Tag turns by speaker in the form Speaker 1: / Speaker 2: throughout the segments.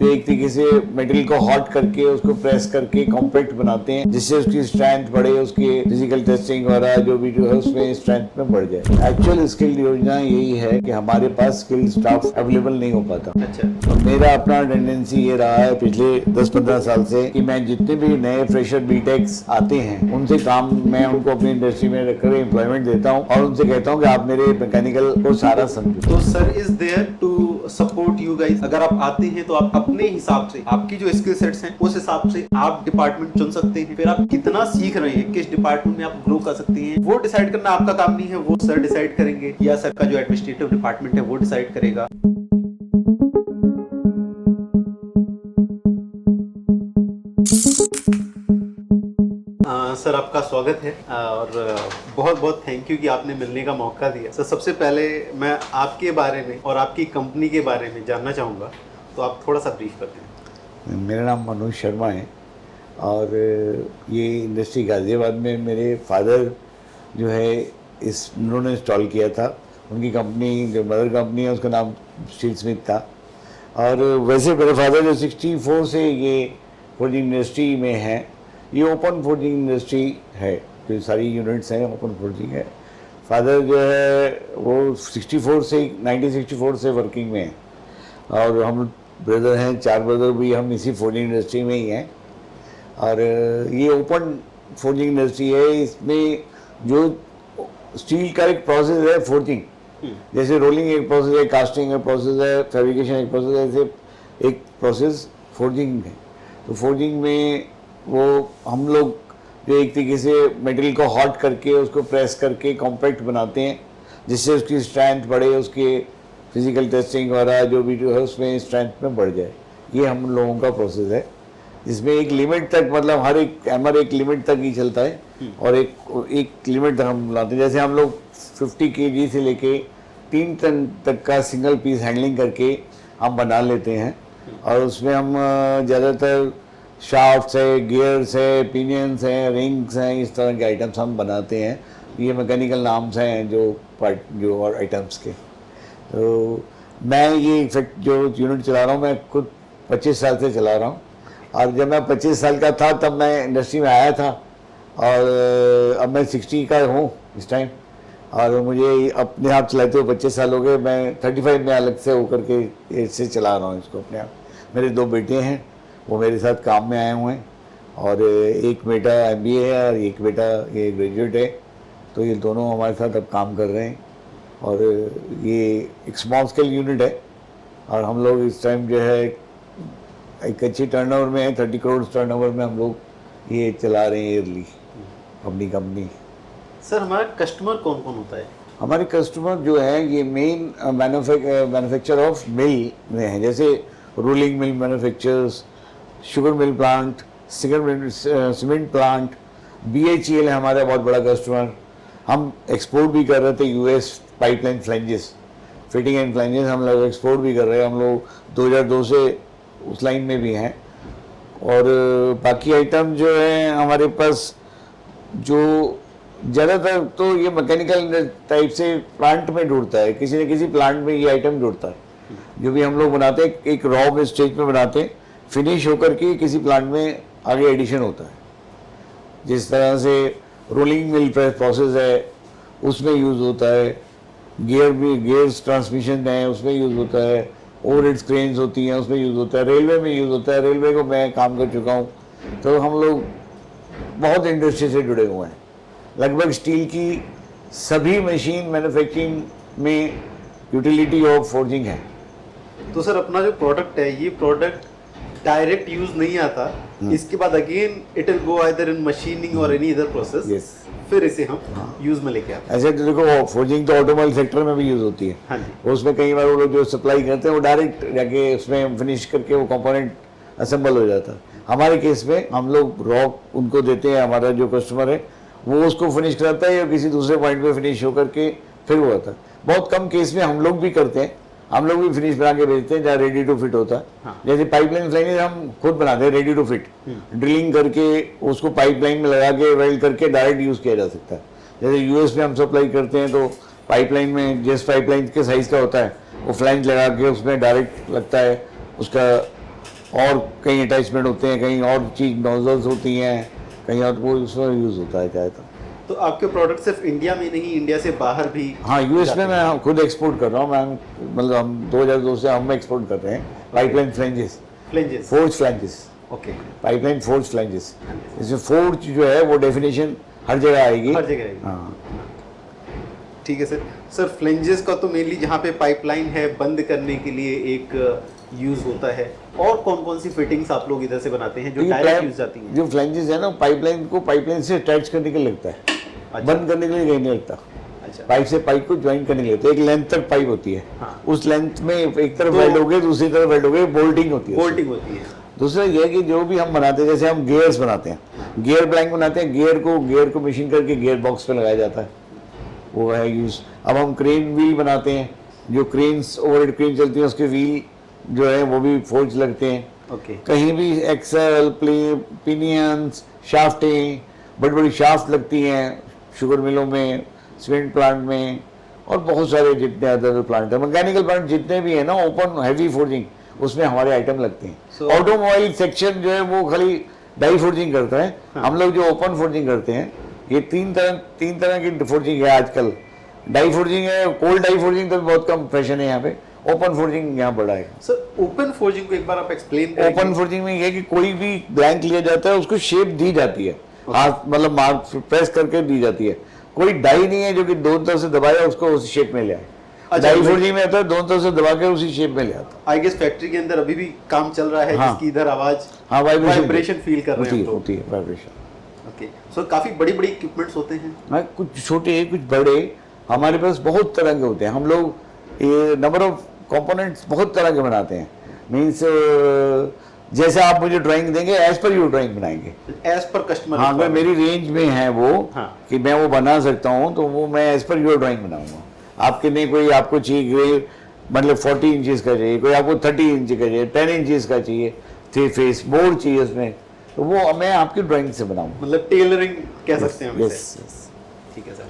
Speaker 1: एक तरीके से मटेरियल को हॉट करके उसको प्रेस करके कॉम्पैक्ट बनाते हैं जिससे उसकी स्ट्रेंथ बढ़े, उसकी फिजिकल टेस्टिंग वगैरह जो भी है उसमें स्ट्रेंथ में बढ़ जाए। एक्चुअल स्किल योजना यही है कि हमारे पास स्किल स्टाफ अवेलेबल नहीं हो पाता।
Speaker 2: अच्छा।
Speaker 1: तो मेरा अपना टेंडेंसी ये रहा है पिछले 10-15 साल से कि मैं जितने भी नए फ्रेशर बीटेक्स आते हैं उनसे काम मैं उनको अपनी इंडस्ट्री में रखकर एम्प्लॉयमेंट देता हूँ और उनसे कहता हूँ कि आप मेरे मैकेनिकल को सारा समझो।
Speaker 2: तो sir is there to support you guys. अगर आप आते हैं तो आप अपने हिसाब से, आपकी जो स्किल सेट्स हैं उस हिसाब से आप डिपार्टमेंट चुन सकते हैं। फिर आप कितना सीख रहे हैं, किस डिपार्टमेंट में आप ग्रो कर सकते हैं, वो डिसाइड करना आपका काम नहीं है, वो सर डिसाइड करेंगे या सर का जो एडमिनिस्ट्रेटिव डिपार्टमेंट है वो डिसाइड करेगा। सर आपका स्वागत है और बहुत बहुत थैंक यू कि आपने मिलने का मौका दिया। सर सबसे पहले मैं आपके बारे में और आपकी कंपनी के बारे में जानना चाहूँगा, तो आप थोड़ा सा ब्रीफ कर दें।
Speaker 1: मेरा नाम मनोज शर्मा है और ये इंडस्ट्री गाज़ियाबाद में मेरे फादर जो है उन्होंने इंस्टॉल किया था। उनकी कंपनी जो मदर कंपनी है उसका नाम स्टील स्मिथ था। और वैसे मेरे फादर जो 64 से ये फोर्जिंग इंडस्ट्री में है, ये ओपन फोर्जिंग इंडस्ट्री है, जो सारी यूनिट्स हैं ओपन फोर्जिंग है। फादर जो है वो 1964 से वर्किंग में है और हम ब्रदर हैं, 4 ब्रदर भी हम इसी फोर्जिंग इंडस्ट्री में ही हैं। और ये ओपन फोर्जिंग इंडस्ट्री है, इसमें जो स्टील का एक प्रोसेस है फोर्जिंग, जैसे रोलिंग एक प्रोसेस है, कास्टिंग एक प्रोसेस है, फैब्रिकेशन एक प्रोसेस है, ऐसे एक प्रोसेस फोर्जिंग है। तो फोर्जिंग में वो हम लोग जो एक तरीके से मटेरियल को हॉट करके उसको प्रेस करके कॉम्पैक्ट बनाते हैं जिससे उसकी स्ट्रेंथ बढ़े, उसकी फिजिकल टेस्टिंग वगैरह जो भी है उसमें स्ट्रेंथ में बढ़ जाए। ये हम लोगों का प्रोसेस है जिसमें एक लिमिट तक, मतलब हर एक हैमर एक लिमिट तक ही चलता है और एक लिमिट तक हम लाते हैं। जैसे हम लोग 50 kg से लेके 3 टन तक का सिंगल पीस हैंडलिंग करके हम बना लेते हैं और उसमें हम ज़्यादातर शाफ्ट्स है, गियर्स है, पिनियंस हैं, रिंग्स हैं, इस तरह के आइटम्स हम बनाते हैं। ये मैकेनिकल नाम्स हैं जो और आइटम्स के। तो मैं ये इफेक्ट जो यूनिट चला रहा हूँ मैं खुद 25 साल से चला रहा हूँ और जब मैं 25 साल का था तब मैं इंडस्ट्री में आया था और अब मैं 60 का हूँ इस टाइम और मुझे अपने आप चलाते हुए 25 साल हो गए। मैं 35 में अलग से होकर के इससे चला रहा हूँ इसको अपने आप। मेरे 2 बेटे हैं, वो मेरे साथ काम में आए हुए हैं और एक बेटा MBA है और एक बेटा ये ग्रेजुएट है। तो ये दोनों हमारे साथ अब काम कर रहे हैं और ये एक स्मॉल स्केल यूनिट है और हम लोग इस टाइम जो है एक अच्छी टर्नओवर में है, 30 करोड़ टर्नओवर में हम लोग ये चला रहे हैं ईयरली अपनी कंपनी।
Speaker 2: सर हमारा कस्टमर कौन कौन होता है?
Speaker 1: हमारे कस्टमर जो है ये मेन मैन्युफैक्चर ऑफ मिल में है, जैसे rolling mill manufacturers, sugar mill plant, cement plant, BHEL है हमारा बहुत बड़ा कस्टमर। हम एक्सपोर्ट भी कर रहे थे US pipeline flanges, fitting and flanges हम लोग एक्सपोर्ट भी कर रहे हैं। हम लोग 2002 से उस लाइन में भी हैं। और बाकी आइटम जो है हमारे पास जो ज़्यादातर तो ये मैकेनिकल टाइप से प्लांट में जुड़ता है, किसी न किसी प्लांट में ये आइटम जुड़ता है। जो भी हम लोग बनाते हैं एक रॉ में स्टेज पे बनाते हैं, फिनिश होकर के किसी प्लांट में आगे एडिशन होता है। जिस तरह से रोलिंग मिल प्रोसेस है उसमें यूज़ होता है, गियर्स ट्रांसमिशन है उसमें यूज़ होता है, ओवरहेड क्रेन्स होती हैं उसमें यूज़ होता है, रेलवे में यूज़ होता है। रेलवे को मैं काम कर चुका हूँ। तो हम लोग बहुत इंडस्ट्री से जुड़े हुए हैं। लगभग स्टील की सभी मशीन मैन्युफैक्चरिंग में यूटिलिटी ऑफ फोर्जिंग है।
Speaker 2: तो सर अपना जो प्रोडक्ट है ये प्रोडक्ट डायरेक्ट यूज नहीं आता, इसके बाद again it will go either in machining और एनी अदर प्रोसेस, फिर इसे हम यूज में लेके आते हैं।
Speaker 1: ऐसे तो देखो फोर्जिंग तो ऑटोमोबाइल सेक्टर में भी यूज होती है।
Speaker 2: हाँ जी।
Speaker 1: उसमें कई बार वो लोग जो सप्लाई करते हैं वो डायरेक्ट जाके उसमें फिनिश करके वो कंपोनेंट असेंबल हो जाता है। हमारे केस में हम लोग रॉ उनको देते हैं, हमारा जो कस्टमर है वो उसको फिनिश कराता है या किसी दूसरे पॉइंट पे फिनिश होकर के फिर वो आता है। बहुत कम केस में हम लोग भी करते हैं, हम लोग भी फिनिश बना के भेजते हैं जहाँ रेडी टू फिट होता है।
Speaker 2: हाँ।
Speaker 1: जैसे पाइपलाइन फ्लाइंग हम खुद बनाते हैं रेडी टू फिट, ड्रिलिंग करके उसको पाइपलाइन में लगा के वेल्ड करके डायरेक्ट यूज़ किया जा सकता है। जैसे US में हम सप्लाई करते हैं तो पाइपलाइन में जिस पाइपलाइन के साइज़ का होता है वो फ्लाइंज लगा के उसमें डायरेक्ट लगता है, उसका और कहीं अटैचमेंट होते हैं, कहीं और चीज नोजल्स होती हैं, कहीं और, वो उसमें यूज़ होता है ज़्यादातर।
Speaker 2: तो आपके प्रोडक्ट सिर्फ इंडिया में नहीं, इंडिया से बाहर भी
Speaker 1: हाँ, यूएस
Speaker 2: जाते
Speaker 1: में मैं खुद एक्सपोर्ट कर रहा हूँ। मैं मतलब हम 2002 से हम एक्सपोर्ट कर रहे हैं pipeline flanges,
Speaker 2: flanges.
Speaker 1: Forge flanges,
Speaker 2: okay,
Speaker 1: pipeline forge flanges. इसमें फोर्ज जो है वो डेफिनेशन हर जगह आएगी।
Speaker 2: हर जगह आएगी।
Speaker 1: हाँ,
Speaker 2: ठीक है सर। सर फ्लेंजेस का तो मेनली जहाँ पे पाइपलाइन है बंद करने के लिए एक यूज होता है, और कौन कौन सी फिटिंग्स आप लोग इधर से बनाते हैं जो डायरेक्ट यूज जाती हैं?
Speaker 1: जो फ्लैंजेस है ना, पाइपलाइन को पाइपलाइन से अटैच करने के लिए लगता है,
Speaker 2: अच्छा।
Speaker 1: बंद करने के लिए कहीं नहीं लगता।
Speaker 2: अच्छा।
Speaker 1: पाइप से पाइप को ज्वाइन करने के लिए लगता है। एक लेंथ तक पाइप होती है।
Speaker 2: हाँ।
Speaker 1: उस लेंथ में एक तरफ
Speaker 2: तो-
Speaker 1: वेल्ड हो गए, दूसरी तरफ वेल्ड हो गए, बोल्टिंग होती है।
Speaker 2: बोल्टिंग होती है।
Speaker 1: दूसरा ये है कि जो भी हम बनाते हैं, जैसे हम गियर्स बनाते हैं, गियर ब्लैंक बनाते हैं, गियर को मशीन करके गियर बॉक्स पे लगाया जाता है, वो है यूज। अब हम क्रेन व्हील बनाते हैं, जो क्रेन्स ओवरहेड क्रेन चलती है उसके व्हील जो है वो भी फोर्ज लगते हैं।
Speaker 2: ओके।
Speaker 1: कहीं भी एक्सल प्ले पिनियंस शाफ्टें, बड़ी बड़ी शाफ्ट लगती हैं शुगर मिलों में, सीमेंट प्लांट में, और बहुत सारे जितने अदर प्लांट है, मैकेनिकल प्लांट जितने भी है ना, ओपन हैवी फोर्जिंग, उसमें हमारे आइटम लगते हैं।
Speaker 2: So-
Speaker 1: ऑटोमोबाइल सेक्शन जो है वो खाली डाई फोर्जिंग करता है। हम लोग जो ओपन फोर्जिंग करते हैं, ये तीन तरह की फोर्जिंग है आजकल। डाई फोर्जिंग है, कोल्ड डाई फोर्जिंग तो बहुत कम फैशन है यहाँ पे, ओपन फोर्जिंग यहाँ बड़ा है।
Speaker 2: सर ओपन फोर्जिंग को एक बार आप एक्सप्लेन करेंगे?
Speaker 1: ओपन फोर्जिंग में ये है कि कोई भी ब्लैंक लिया जाता है, उसको शेप दी जाती है, हाथ मतलब मार्क प्रेस करके दी जाती है। कोई डाई नहीं है जो कि दोनों तरफ से दबाया उसको उस शेप में ले आए।
Speaker 2: अच्छा,
Speaker 1: डाई फोर्जिंग में आता है दोनों तरफ से दबा के उसी शेप में ले आता।
Speaker 2: आई गेस फैक्ट्री के अंदर अभी भी काम चल रहा है,
Speaker 1: हाँ।
Speaker 2: जिसकी इधर आवाज,
Speaker 1: हाँ,
Speaker 2: वाइब्रेशन फील कर रहे
Speaker 1: होती
Speaker 2: हैं
Speaker 1: है,
Speaker 2: हम लोग।
Speaker 1: होती है वाइब्रेशन।
Speaker 2: ओके, सो काफी बड़ी बड़ी इक्विपमेंट्स होते हैं।
Speaker 1: हाँ, कुछ छोटे कुछ बड़े, हमारे पास बहुत तरह के होते हैं। हम लोग ये नंबर ऑफ कंपोनेंट्स बहुत तरह के बनाते हैं। मीन्स जैसे आप मुझे ड्राइंग देंगे, एज पर यू ड्राइंग बनाएंगे।
Speaker 2: As per customer.
Speaker 1: हाँ, अगर मेरी रेंज में है वो,
Speaker 2: हाँ।
Speaker 1: कि मैं वो बना सकता हूँ, तो वो मैं एज पर योर ड्राइंग बनाऊंगा। आपके नहीं, कोई आपको चाहिए ग्रे मतलब 40 इंचेस का चाहिए, कोई आपको 30 इंच का चाहिए, 10 इंचेस का चाहिए, 3 फेस बोर्ड चाहिए उसमें, तो वो मैं आपकी ड्राइंग से बनाऊंगा।
Speaker 2: मतलब टेलरिंग कह सकते हैं हम
Speaker 1: यस,
Speaker 2: इसे।
Speaker 1: यस।
Speaker 2: ठीक है सर।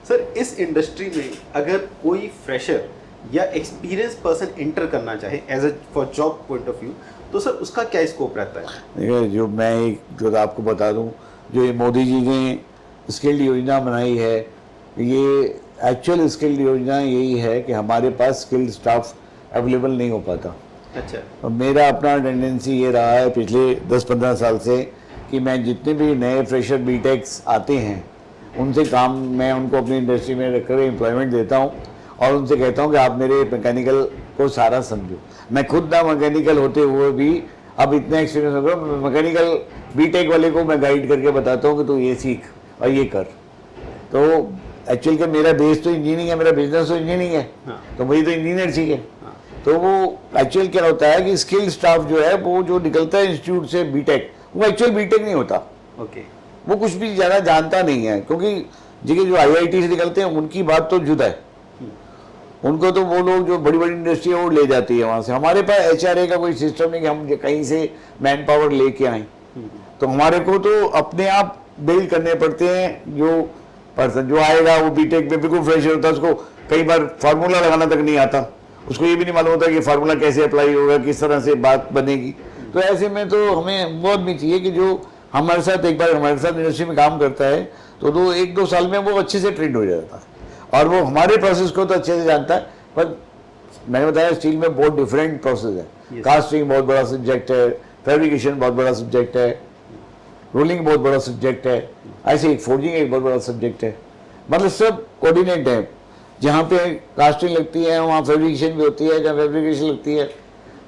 Speaker 2: सर इस इंडस्ट्री में अगर कोई फ्रेशर या एक्सपीरियंस पर्सन एंटर करना चाहे as a for job point of view, तो सर उसका क्या स्कोप रहता है?
Speaker 1: देखिए, जो मैं एक जो आपको बता दूं, जो ये मोदी जी ने स्किल्ड योजना बनाई है, ये एक्चुअल स्किल्ड योजना यही है कि हमारे पास स्किल्ड स्टाफ अवेलेबल नहीं हो पाता।
Speaker 2: अच्छा।
Speaker 1: और मेरा अपना टेंडेंसी ये रहा है पिछले 10-15 साल से कि मैं जितने भी नए फ्रेशर बीटेक्स आते हैं उनसे काम, मैं उनको अपनी इंडस्ट्री में रखकर एम्प्लॉयमेंट देता हूँ और उनसे कहता हूँ कि आप मेरे मैकेनिकल को सारा समझो। मैं खुद ना मैकेनिकल होते हुए भी अब इतना एक्सपीरियंस हो गया, मैकेनिकल बीटेक वाले को मैं गाइड करके बताता हूँ कि तू ये सीख और ये कर। तो एक्चुअल का मेरा बेस तो इंजीनियरिंग है, मेरा बिजनेस तो इंजीनियरिंग है।
Speaker 2: हाँ।
Speaker 1: तो मुझे तो इंजीनियर चाहिए।
Speaker 2: हाँ।
Speaker 1: तो वो एक्चुअल क्या होता है कि स्किल स्टाफ जो है वो जो निकलता है इंस्टीट्यूट से बीटेक, वो एक्चुअल बीटेक नहीं होता।
Speaker 2: ओके।
Speaker 1: वो कुछ भी ज़्यादा जानता नहीं है, क्योंकि देखिए जो आईआईटी से निकलते हैं उनकी बात तो जुदा है। उनको तो वो लोग जो बड़ी बड़ी इंडस्ट्री है वो ले जाती है वहाँ से। हमारे पास एचआरए का कोई सिस्टम नहीं कि हम कहीं से मैन पावर लेके आए। तो हमारे को तो अपने आप बिल्ड करने पड़ते हैं। जो पर्सन जो आएगा वो बीटेक में बिल्कुल फ्रेश होता है, उसको कई बार फार्मूला लगाना तक नहीं आता, उसको ये भी नहीं मालूम होता कि फार्मूला कैसे अप्लाई होगा, किस तरह से बात बनेगी। तो ऐसे में तो हमें वो आदमी चाहिए कि जो हमारे साथ एक बार हमारे साथ इंडस्ट्री में काम करता है तो 1-2 साल में वो अच्छे से ट्रेंड हो जाता है और वो हमारे प्रोसेस को तो अच्छे से जानता है। पर मैंने बताया स्टील में बहुत डिफरेंट प्रोसेस है।
Speaker 2: Yes.
Speaker 1: कास्टिंग बहुत बड़ा सब्जेक्ट है, फैब्रिकेशन बहुत बड़ा सब्जेक्ट है, रोलिंग बहुत बड़ा सब्जेक्ट है, ऐसे ही फोर्जिंग एक बहुत बड़ा सब्जेक्ट है। मतलब सब कोऑर्डिनेट है। जहाँ पे कास्टिंग लगती है वहाँ फैब्रिकेशन भी होती है, जहाँ फैब्रिकेशन लगती है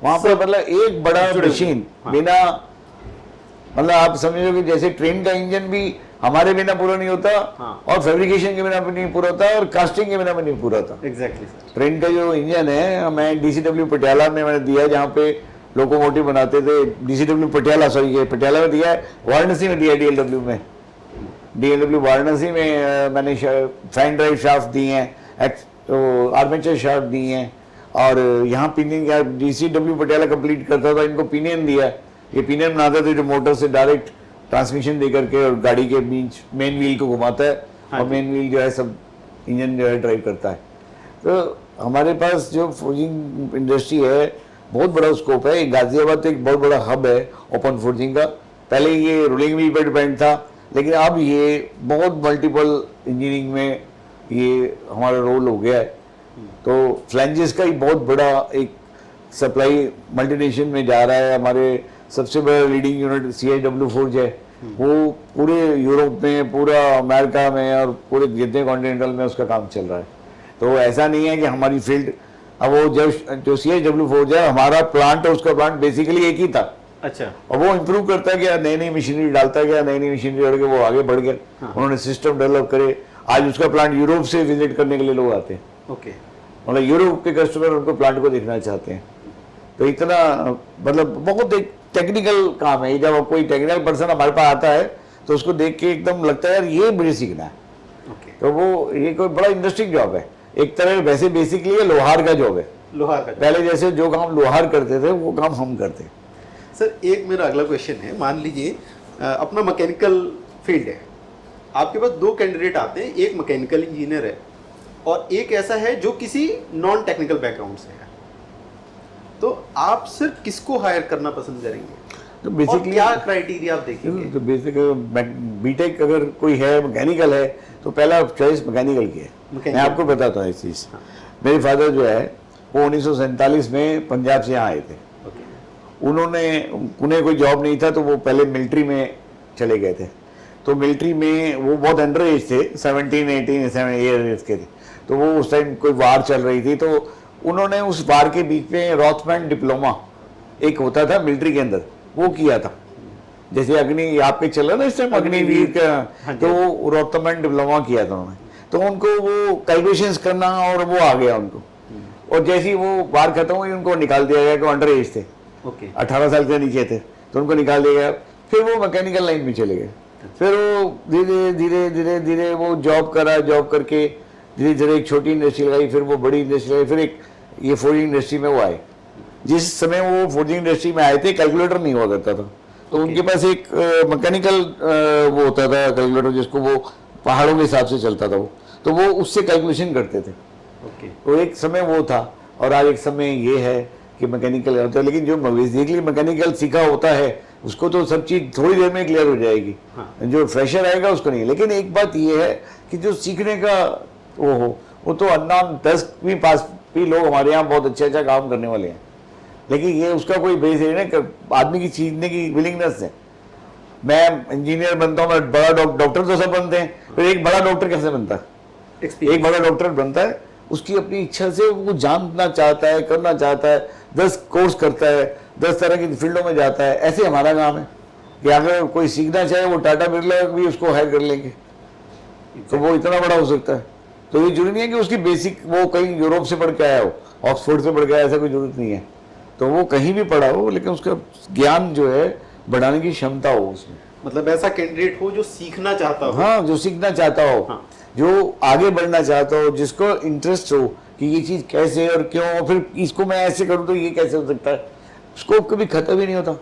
Speaker 1: वहाँ पे मतलब एक बड़ा मशीन बिना, मतलब आप समझो कि जैसे ट्रेन का इंजन भी हमारे बिना पूरा नहीं होता और फैब्रिकेशन के बिना भी नहीं पूरा होता और कास्टिंग के बिना भी नहीं पूरा होता।
Speaker 2: Exactly sir.
Speaker 1: ट्रेन का जो इंजन है, मैं डीसीडब्ल्यू पटियाला में मैंने दिया, जहाँ पे लोकोमोटिव बनाते थे। डीसीडब्ल्यू पटियाला, सॉरी ये पटियाला में दिया है, वाराणसी में दिया डीएलडब्ल्यू में। डीएलडब्ल्यू वाराणसी में मैंने फैन ड्राइव शाफ्ट दिए हैं, तो आर्मेचर शाफ्ट दिए हैं, और यहाँ पिनियन डीसीडब्ल्यू पटियाला कंप्लीट करता था, इनको पिनियन दिया। ये पिनियन बनाते थे जो मोटर से डायरेक्ट ट्रांसमिशन दे करके और गाड़ी के बीच मेन व्हील को घुमाता है और मेन व्हील जो है सब इंजन जो है ड्राइव करता है। तो हमारे पास जो फोर्जिंग इंडस्ट्री है बहुत बड़ा स्कोप है। गाजियाबाद एक बहुत बड़ा हब है ओपन फोर्जिंग का। पहले ये रोलिंग मिल पर डिपेंड था, लेकिन अब ये बहुत मल्टीपल इंजीनियरिंग में ये हमारा रोल हो गया है। तो फ्लैंजेस का ही बहुत बड़ा एक सप्लाई मल्टीनेशन में जा रहा है। हमारे सबसे बड़ा लीडिंग यूनिट CIW फोर्ज है, वो पूरे यूरोप में, पूरा अमेरिका में और पूरे जितने कॉन्टिनेंटल में उसका काम चल रहा है। तो ऐसा नहीं है कि हमारी फील्ड, अब वो जो CIW फोर्ज है, हमारा प्लांट और उसका प्लांट बेसिकली एक ही था।
Speaker 2: अच्छा।
Speaker 1: और वो इम्प्रूव करता गया, नई नई मशीनरी डालता गया, नई नई मशीनरी डाल के वो आगे बढ़ गया।
Speaker 2: हाँ।
Speaker 1: उन्होंने सिस्टम डेवलप करे। आज उसका प्लांट यूरोप से विजिट करने के लिए लोग आते हैं।
Speaker 2: ओके।
Speaker 1: मतलब यूरोप के कस्टमर उनको प्लांट को देखना चाहते हैं। तो इतना मतलब बहुत एक टेक्निकल काम है। जब कोई टेक्निकल पर्सन हमारे पास आता है तो उसको देख के एकदम लगता है यार ये मुझे सीखना है।
Speaker 2: ओके।
Speaker 1: तो वो ये कोई बड़ा इंटरेस्टिंग जॉब है एक तरह। वैसे बेसिकली ये लोहार का जॉब है।
Speaker 2: लोहार का।
Speaker 1: पहले जैसे जो काम लोहार करते थे वो काम हम करते।
Speaker 2: सर एक मेरा अगला क्वेश्चन है, मान लीजिए अपना मैकेनिकल फील्ड है, आपके पास दो कैंडिडेट आते हैं, एक मैकेनिकल इंजीनियर है और एक ऐसा है जो किसी नॉन टेक्निकल बैकग्राउंड से है, तो आप सर किसको हायर करना पसंद करेंगे?
Speaker 1: तो
Speaker 2: और
Speaker 1: बेसिकली
Speaker 2: क्या क्राइटेरिया आप देखेंगे?
Speaker 1: तो बेसिक बीटेक अगर कोई है मैकेनिकल है तो पहला चॉइस मैकेनिकल की है। मैं आपको बताता हूँ इस चीज़।
Speaker 2: हाँ।
Speaker 1: मेरे फादर जो है वो 1947 में पंजाब से यहाँ आए थे।
Speaker 2: ओके।
Speaker 1: उन्हें कोई जॉब नहीं था तो वो पहले मिलिट्री में चले गए थे। तो मिलिट्री में वो बहुत अंडर एज थे, 17-18 ईयर्स के थे। तो वो उस टाइम कोई वार चल रही थी, तो उन्होंने उस वार के बीच में रॉथमैन डिप्लोमा एक होता था मिलिट्री के अंदर, वो किया था। जैसे अग्नि आपके चला ना इस टाइम अग्निवीर का,
Speaker 2: हाँ जी।
Speaker 1: तो वो रॉथमैन डिप्लोमा किया था उन्होंने। तो उनको वो कैलकुलेशंस करना और वो आ गया उनको। और जैसे ही वो वार खत्म हुई उनको निकाल दिया गया कि अंडर एज थे,
Speaker 2: ओके।
Speaker 1: 18 साल से नीचे थे, तो उनको निकाल दिया गया। फिर वो मैकेनिकल लाइन में चले गए। फिर वो धीरे धीरे धीरे धीरे वो जॉब करा, जॉब करके धीरे धीरे एक छोटी इंडस्ट्री लगाई, फिर वो बड़ी इंडस्ट्री लगाई, फिर एक ये फोर्जिंग इंडस्ट्री में वो आए। जिस समय वो फोर्जिंग इंडस्ट्री में आए थे कैलकुलेटर नहीं हुआ करता था, तो उनके पास एक मैकेनिकल वो होता था कैलकुलेटर, जिसको वो पहाड़ों के हिसाब से चलता था वो, तो वो उससे कैलकुलेशन करते थे।
Speaker 2: ओके।
Speaker 1: तो एक समय वो था और आज एक समय ये है कि मैकेनिकल होता है। लेकिन जो बेसिकली मैकेनिकल सीखा होता है उसको तो सब चीज़ थोड़ी देर में क्लियर हो जाएगी।
Speaker 2: हाँ।
Speaker 1: जो फ्रेशर आएगा उसको नहीं। लेकिन एक बात ये है कि जो सीखने का वो हो, वो तो अन्नान 10वीं पास भी लोग हमारे यहाँ बहुत अच्छा अच्छा काम करने वाले हैं। लेकिन ये उसका कोई बेस है ना, आदमी की सीखने की विलिंगनेस है। मैं इंजीनियर बनता हूँ, मैं बड़ा डॉक्टर तो सब बनते हैं, फिर एक बड़ा डॉक्टर कैसे बनता है? एक बड़ा डॉक्टर बनता है उसकी अपनी इच्छा से, वो जानना चाहता है, करना चाहता है, 10 कोर्स करता है, 10 तरह की फील्डों में जाता है। ऐसे हमारा काम है कि अगर कोई सीखना चाहे वो टाटा बिरला भी उसको हायर कर लेंगे, तो वो इतना बड़ा हो सकता है। तो ये जरूरी नहीं है कि उसकी बेसिक वो कहीं यूरोप से पढ़ के आया हो, ऑक्सफोर्ड से पढ़ के आया, ऐसा कोई जरूरत नहीं है। तो वो कहीं भी पढ़ा हो, लेकिन उसका ज्ञान जो है बढ़ाने की क्षमता हो उसमें।
Speaker 2: मतलब ऐसा कैंडिडेट हो जो सीखना चाहता हो।
Speaker 1: हाँ, जो सीखना चाहता हो।
Speaker 2: हाँ।
Speaker 1: जो आगे बढ़ना चाहता हो, जिसको इंटरेस्ट हो कि ये चीज़ कैसे और क्यों, और फिर इसको मैं ऐसे करूँ तो ये कैसे हो सकता है। स्कोप कभी खत्म ही नहीं होता।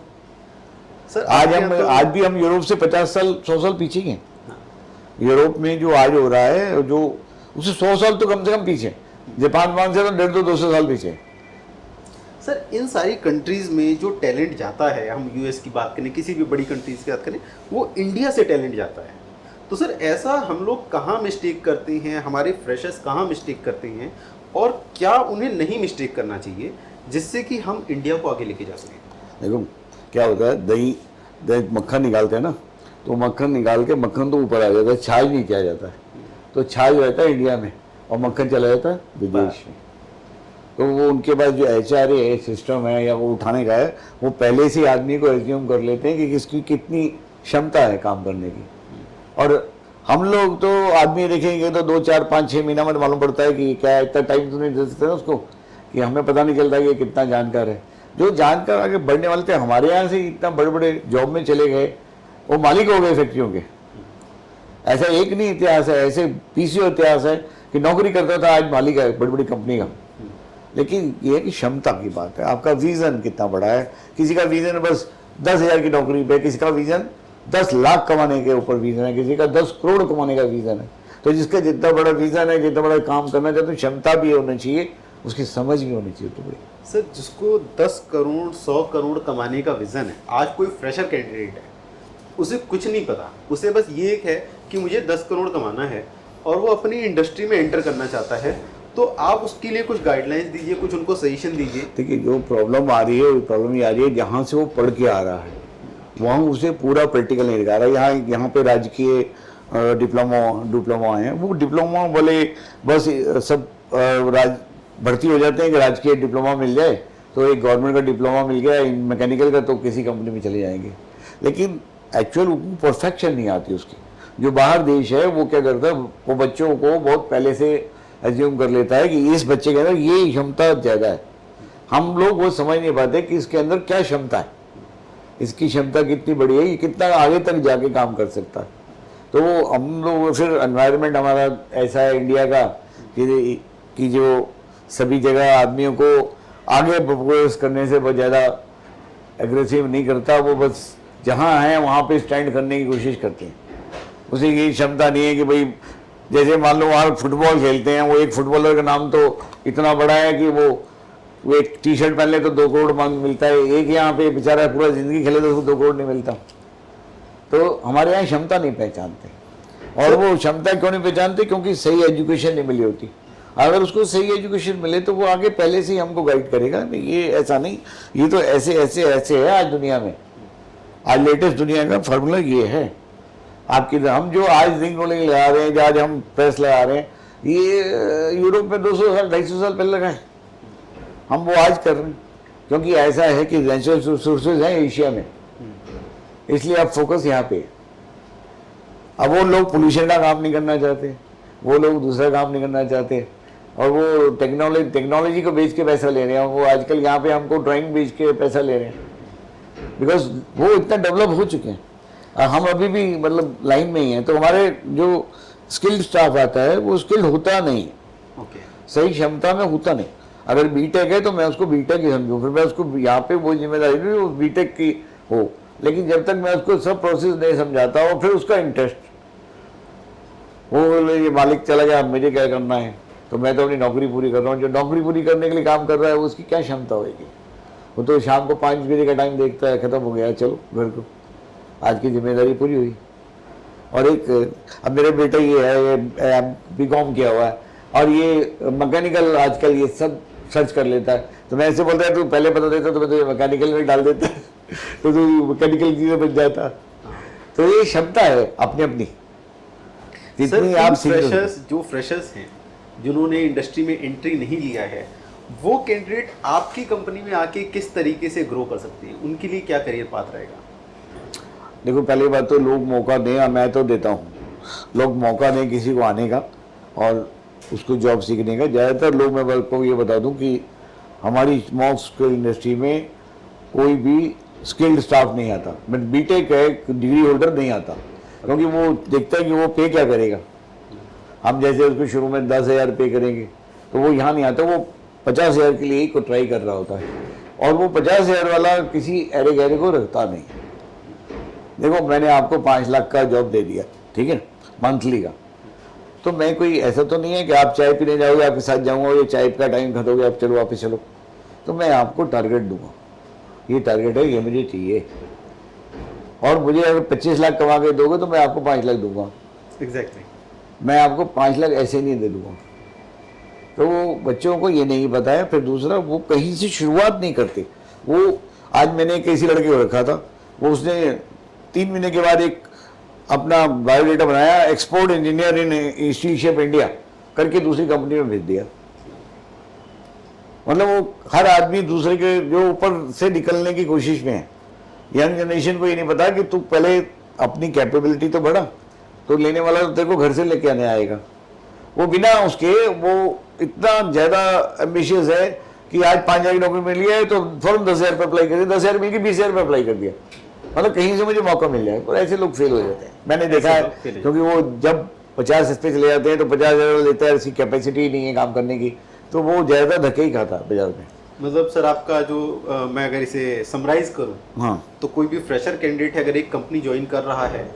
Speaker 2: सर
Speaker 1: आज भी हम यूरोप से 50 साल 100 साल पीछे हैं। यूरोप में जो आज हो रहा है, जो उससे 100 साल तो कम से कम पीछे। जापान मान से तो 150-200 साल पीछे।
Speaker 2: सर इन सारी कंट्रीज में जो टैलेंट जाता है, हम यूएस की बात करें, किसी भी बड़ी कंट्रीज की बात करें, वो इंडिया से टैलेंट जाता है। तो सर ऐसा हम लोग कहाँ मिस्टेक करते हैं, हमारे फ्रेशर्स कहाँ मिस्टेक करते हैं, और क्या उन्हें नहीं मिस्टेक करना चाहिए जिससे कि हम इंडिया को आगे लेके जा सकें?
Speaker 1: देखो क्या होता है, दही मक्खन निकालते हैं ना, तो मक्खन निकाल के मक्खन तो ऊपर आ जाता है, छाछ नहीं किया जाता है। तो छाछ रहता है इंडिया में और मक्खन चला जाता है विदेश में। तो वो उनके पास जो HRA सिस्टम है या वो उठाने का है, वो पहले से आदमी को एज्यूम कर लेते हैं कि किसकी कितनी क्षमता है काम करने की। और हम लोग तो आदमी देखेंगे तो 2, 4, 5, 6 महीना में मालूम पड़ता है कि क्या इतना टाइम तो नहीं दे सकते ना उसको, कि हमें पता नहीं चलता कि कितना जानकार है। जो जानकार आगे बढ़ने वाले थे, हमारे यहाँ से इतना बड़े बड़े जॉब में चले गए, वो मालिक हो गए फैक्ट्रियों के। ऐसा एक नहीं इतिहास है, ऐसे 20 इतिहास है कि नौकरी करता था आज मालिक है बड़ी बड़ी कंपनी का। लेकिन ये है कि क्षमता की बात है, आपका विजन कितना बड़ा है। किसी का विजन बस 10,000 की नौकरी पे, किसी का विजन 10 लाख कमाने के ऊपर विजन है, किसी का 10 करोड़ कमाने का विजन है। तो जिसका जितना बड़ा विजन है, जितना बड़ा काम करना चाहते, क्षमता भी होनी चाहिए उसकी समझ भी होनी चाहिए तो बड़ी।
Speaker 2: सर, जिसको 10 करोड़ 100 करोड़ कमाने का विजन है, आज कोई फ्रेशर कैंडिडेट है, उसे कुछ नहीं पता, उसे बस ये एक है कि मुझे 10 करोड़ कमाना है और वो अपनी इंडस्ट्री में एंटर करना चाहता है, तो आप उसके लिए कुछ गाइडलाइंस दीजिए, कुछ उनको सजेशन दीजिए।
Speaker 1: देखिए, जो प्रॉब्लम आ रही है वो प्रॉब्लम ये आ रही है जहाँ से वो पढ़ के आ रहा है वहाँ उसे पूरा प्रैक्टिकल नहीं दिखा रहा। यहाँ पे राजकीय डिप्लोमा हैं, वो डिप्लोमा वाले बस सब भर्ती हो जाते हैं कि राजकीय डिप्लोमा मिल जाए तो एक गवर्नमेंट का डिप्लोमा मिल गया मैकेनिकल का तो किसी कंपनी में चले जाएंगे, लेकिन एक्चुअल परफेक्शन नहीं आती उसकी। जो बाहर देश है वो क्या करता है, वो बच्चों को बहुत पहले से एज्यूम कर लेता है कि इस बच्चे के अंदर ये क्षमता ज़्यादा है। हम लोग वो समझ नहीं पाते कि इसके अंदर क्या क्षमता है, इसकी क्षमता कितनी बड़ी है, ये कितना आगे तक जाके काम कर सकता है। तो वो हम लोग फिर एनवायरनमेंट हमारा ऐसा है इंडिया का कि जो सभी जगह आदमियों को आगे प्रोग्रेस करने से बहुत ज़्यादा एग्रेसिव नहीं करता, वो बस जहाँ है वहाँ पे स्टैंड करने की कोशिश करते हैं। उसे ये क्षमता नहीं है कि भाई जैसे मान लो वहाँ फुटबॉल खेलते हैं, वो एक फुटबॉलर का नाम तो इतना बड़ा है कि वो एक टी शर्ट पहन ले तो 2 करोड़ मांग मिलता है, एक यहाँ पे बेचारा पूरा ज़िंदगी खेले तो उसको 2 करोड़ नहीं मिलता। तो हमारे यहाँ क्षमता नहीं पहचानते, और वो क्षमता क्यों नहीं पहचानते, क्योंकि सही एजुकेशन नहीं मिली होती। अगर उसको सही एजुकेशन मिले तो वो आगे पहले से ही हमको गाइड करेगा, नहीं ये ऐसा नहीं, ये तो ऐसे ऐसे ऐसे है। आज दुनिया में, आज लेटेस्ट दुनिया का फार्मूला ये है आपकी। हम जो आज जिंक रोलिंग लगा रहे हैं, जो आज हम प्रेस लगा रहे हैं, ये यूरोप में 200 साल 250 साल पहले लगाए, हम वो आज कर रहे हैं। क्योंकि ऐसा है कि नेचुरल रिसोर्सेज हैं एशिया में, इसलिए अब फोकस यहाँ पे। अब वो लोग पोल्यूशन का काम नहीं करना चाहते, वो लोग दूसरा काम नहीं करना चाहते, और वो टेक्नोलॉजी को बेच के पैसा ले रहे हैं। वो आजकल यहाँ पे हमको ड्राइंग बेच के पैसा ले रहे हैं, बिकॉज वो इतना डेवलप हो चुके हैं। हम अभी भी मतलब लाइन में ही हैं। तो हमारे जो स्किल्ड स्टाफ आता है वो स्किल्ड होता नहीं है, सही क्षमता में होता नहीं। अगर बीटेक है तो मैं उसको बीटेक ही समझूँ, फिर मैं उसको यहाँ पे वो जिम्मेदारी भी वो बीटेक की हो, लेकिन जब तक मैं उसको सब प्रोसेस नहीं समझाता और फिर उसका इंटरेस्ट, वो ये मालिक चला गया मुझे क्या करना है, तो मैं तो अपनी नौकरी पूरी कर रहा हूँ। जो नौकरी पूरी करने के लिए काम कर रहा है उसकी क्या क्षमता होगी? वो तो शाम को 5 बजे का टाइम देखता है, ख़त्म हो गया, चलो घर को, आज की जिम्मेदारी पूरी हुई। और एक अब मेरे बेटे ये है, ये बीकॉम किया हुआ है और ये मैकेनिकल आजकल ये सब सर्च कर लेता है। तो मैं ऐसे बोलता है तू पहले बता देता तो मैं तुझे मैकेनिकल में डाल देता तो तू मैकेनिकल चीज़ें बन जाता। तो ये क्षमता है अपनी अपनी, जितनी आप
Speaker 2: जो फ्रेशर्स हैं जिन्होंने इंडस्ट्री में एंट्री नहीं लिया है, वो कैंडिडेट आपकी कंपनी में आके किस तरीके से ग्रो कर सकते हैं, उनके लिए क्या करियर पाथ रहेगा?
Speaker 1: देखो, पहली बात तो लोग मौका दें, मैं तो देता हूँ, लोग मौका दें किसी को आने का और उसको जॉब सीखने का। ज़्यादातर लोग, मैं आपको ये बता दूँ कि हमारी स्मॉल स्केल इंडस्ट्री में कोई भी स्किल्ड स्टाफ नहीं आता। बट बीटेक है, डिग्री होल्डर नहीं आता, क्योंकि वो देखता है कि वो पे क्या करेगा। हम जैसे उसको शुरू में 10,000 पे करेंगे तो वो यहाँ नहीं आता, वो 50,000 के लिए ही को ट्राई कर रहा होता है, और वो 50,000 वाला किसी एरे गहरे को रखता नहीं। देखो, मैंने आपको 5 लाख का जॉब दे दिया, ठीक है, मंथली का, तो मैं कोई ऐसा तो नहीं है कि आप चाय पीने जाओगे, आपके साथ जाऊंगा, ये चाय का टाइम खत्म हो गया, आप चलो वापस चलो। तो मैं आपको टारगेट दूंगा, ये टारगेट है, ये मुझे चाहिए, और मुझे अगर 25 लाख कमा के दोगे तो मैं आपको 5 लाख दूंगा।
Speaker 2: एग्जैक्टली
Speaker 1: मैं आपको 5 लाख ऐसे नहीं दे दूंगा। तो वो बच्चों को ये नहीं पता है। फिर दूसरा, वो कहीं से शुरुआत नहीं करते। वो आज मैंने किसी लड़के को रखा था, वो उसने 3 महीने के बाद एक अपना बायोडेटा बनाया, export engineer in institute of India करके दूसरी कंपनी में भेज दिया। मतलब वो हर आदमी दूसरे के जो ऊपर से निकलने की कोशिश में है। यंग जनरेशन को ये नहीं पता कि तू पहले अपनी कैपेबिलिटी तो बढ़ा, तो लेने वाला तो तेरे को घर से लेके आने आएगा। वो बिना उसके, वो इतना ज़्यादा एम्बिशियस है कि आज 5,000 की नौकरी मिली है तो फौरन 10,000 पर अप्लाई कर दिया, 10,000 मिल के 20,000 पर अप्लाई कर दिया, मतलब कहीं से मुझे मौका मिल जाए। और ऐसे लोग फेल हो जाते हैं, मैंने देखा है, क्योंकि वो जब 50 पे चले जाते हैं तो 50,000 लेता है, उसकी कैपेसिटी ही नहीं है काम करने की, तो वो ज़्यादा धक्के ही खाता बाजार में।
Speaker 2: मतलब सर, आपका जो मैं अगर इसे समराइज करूं,
Speaker 1: हाँ,
Speaker 2: तो कोई भी फ्रेशर कैंडिडेट है, अगर एक कंपनी ज्वाइन कर रहा है,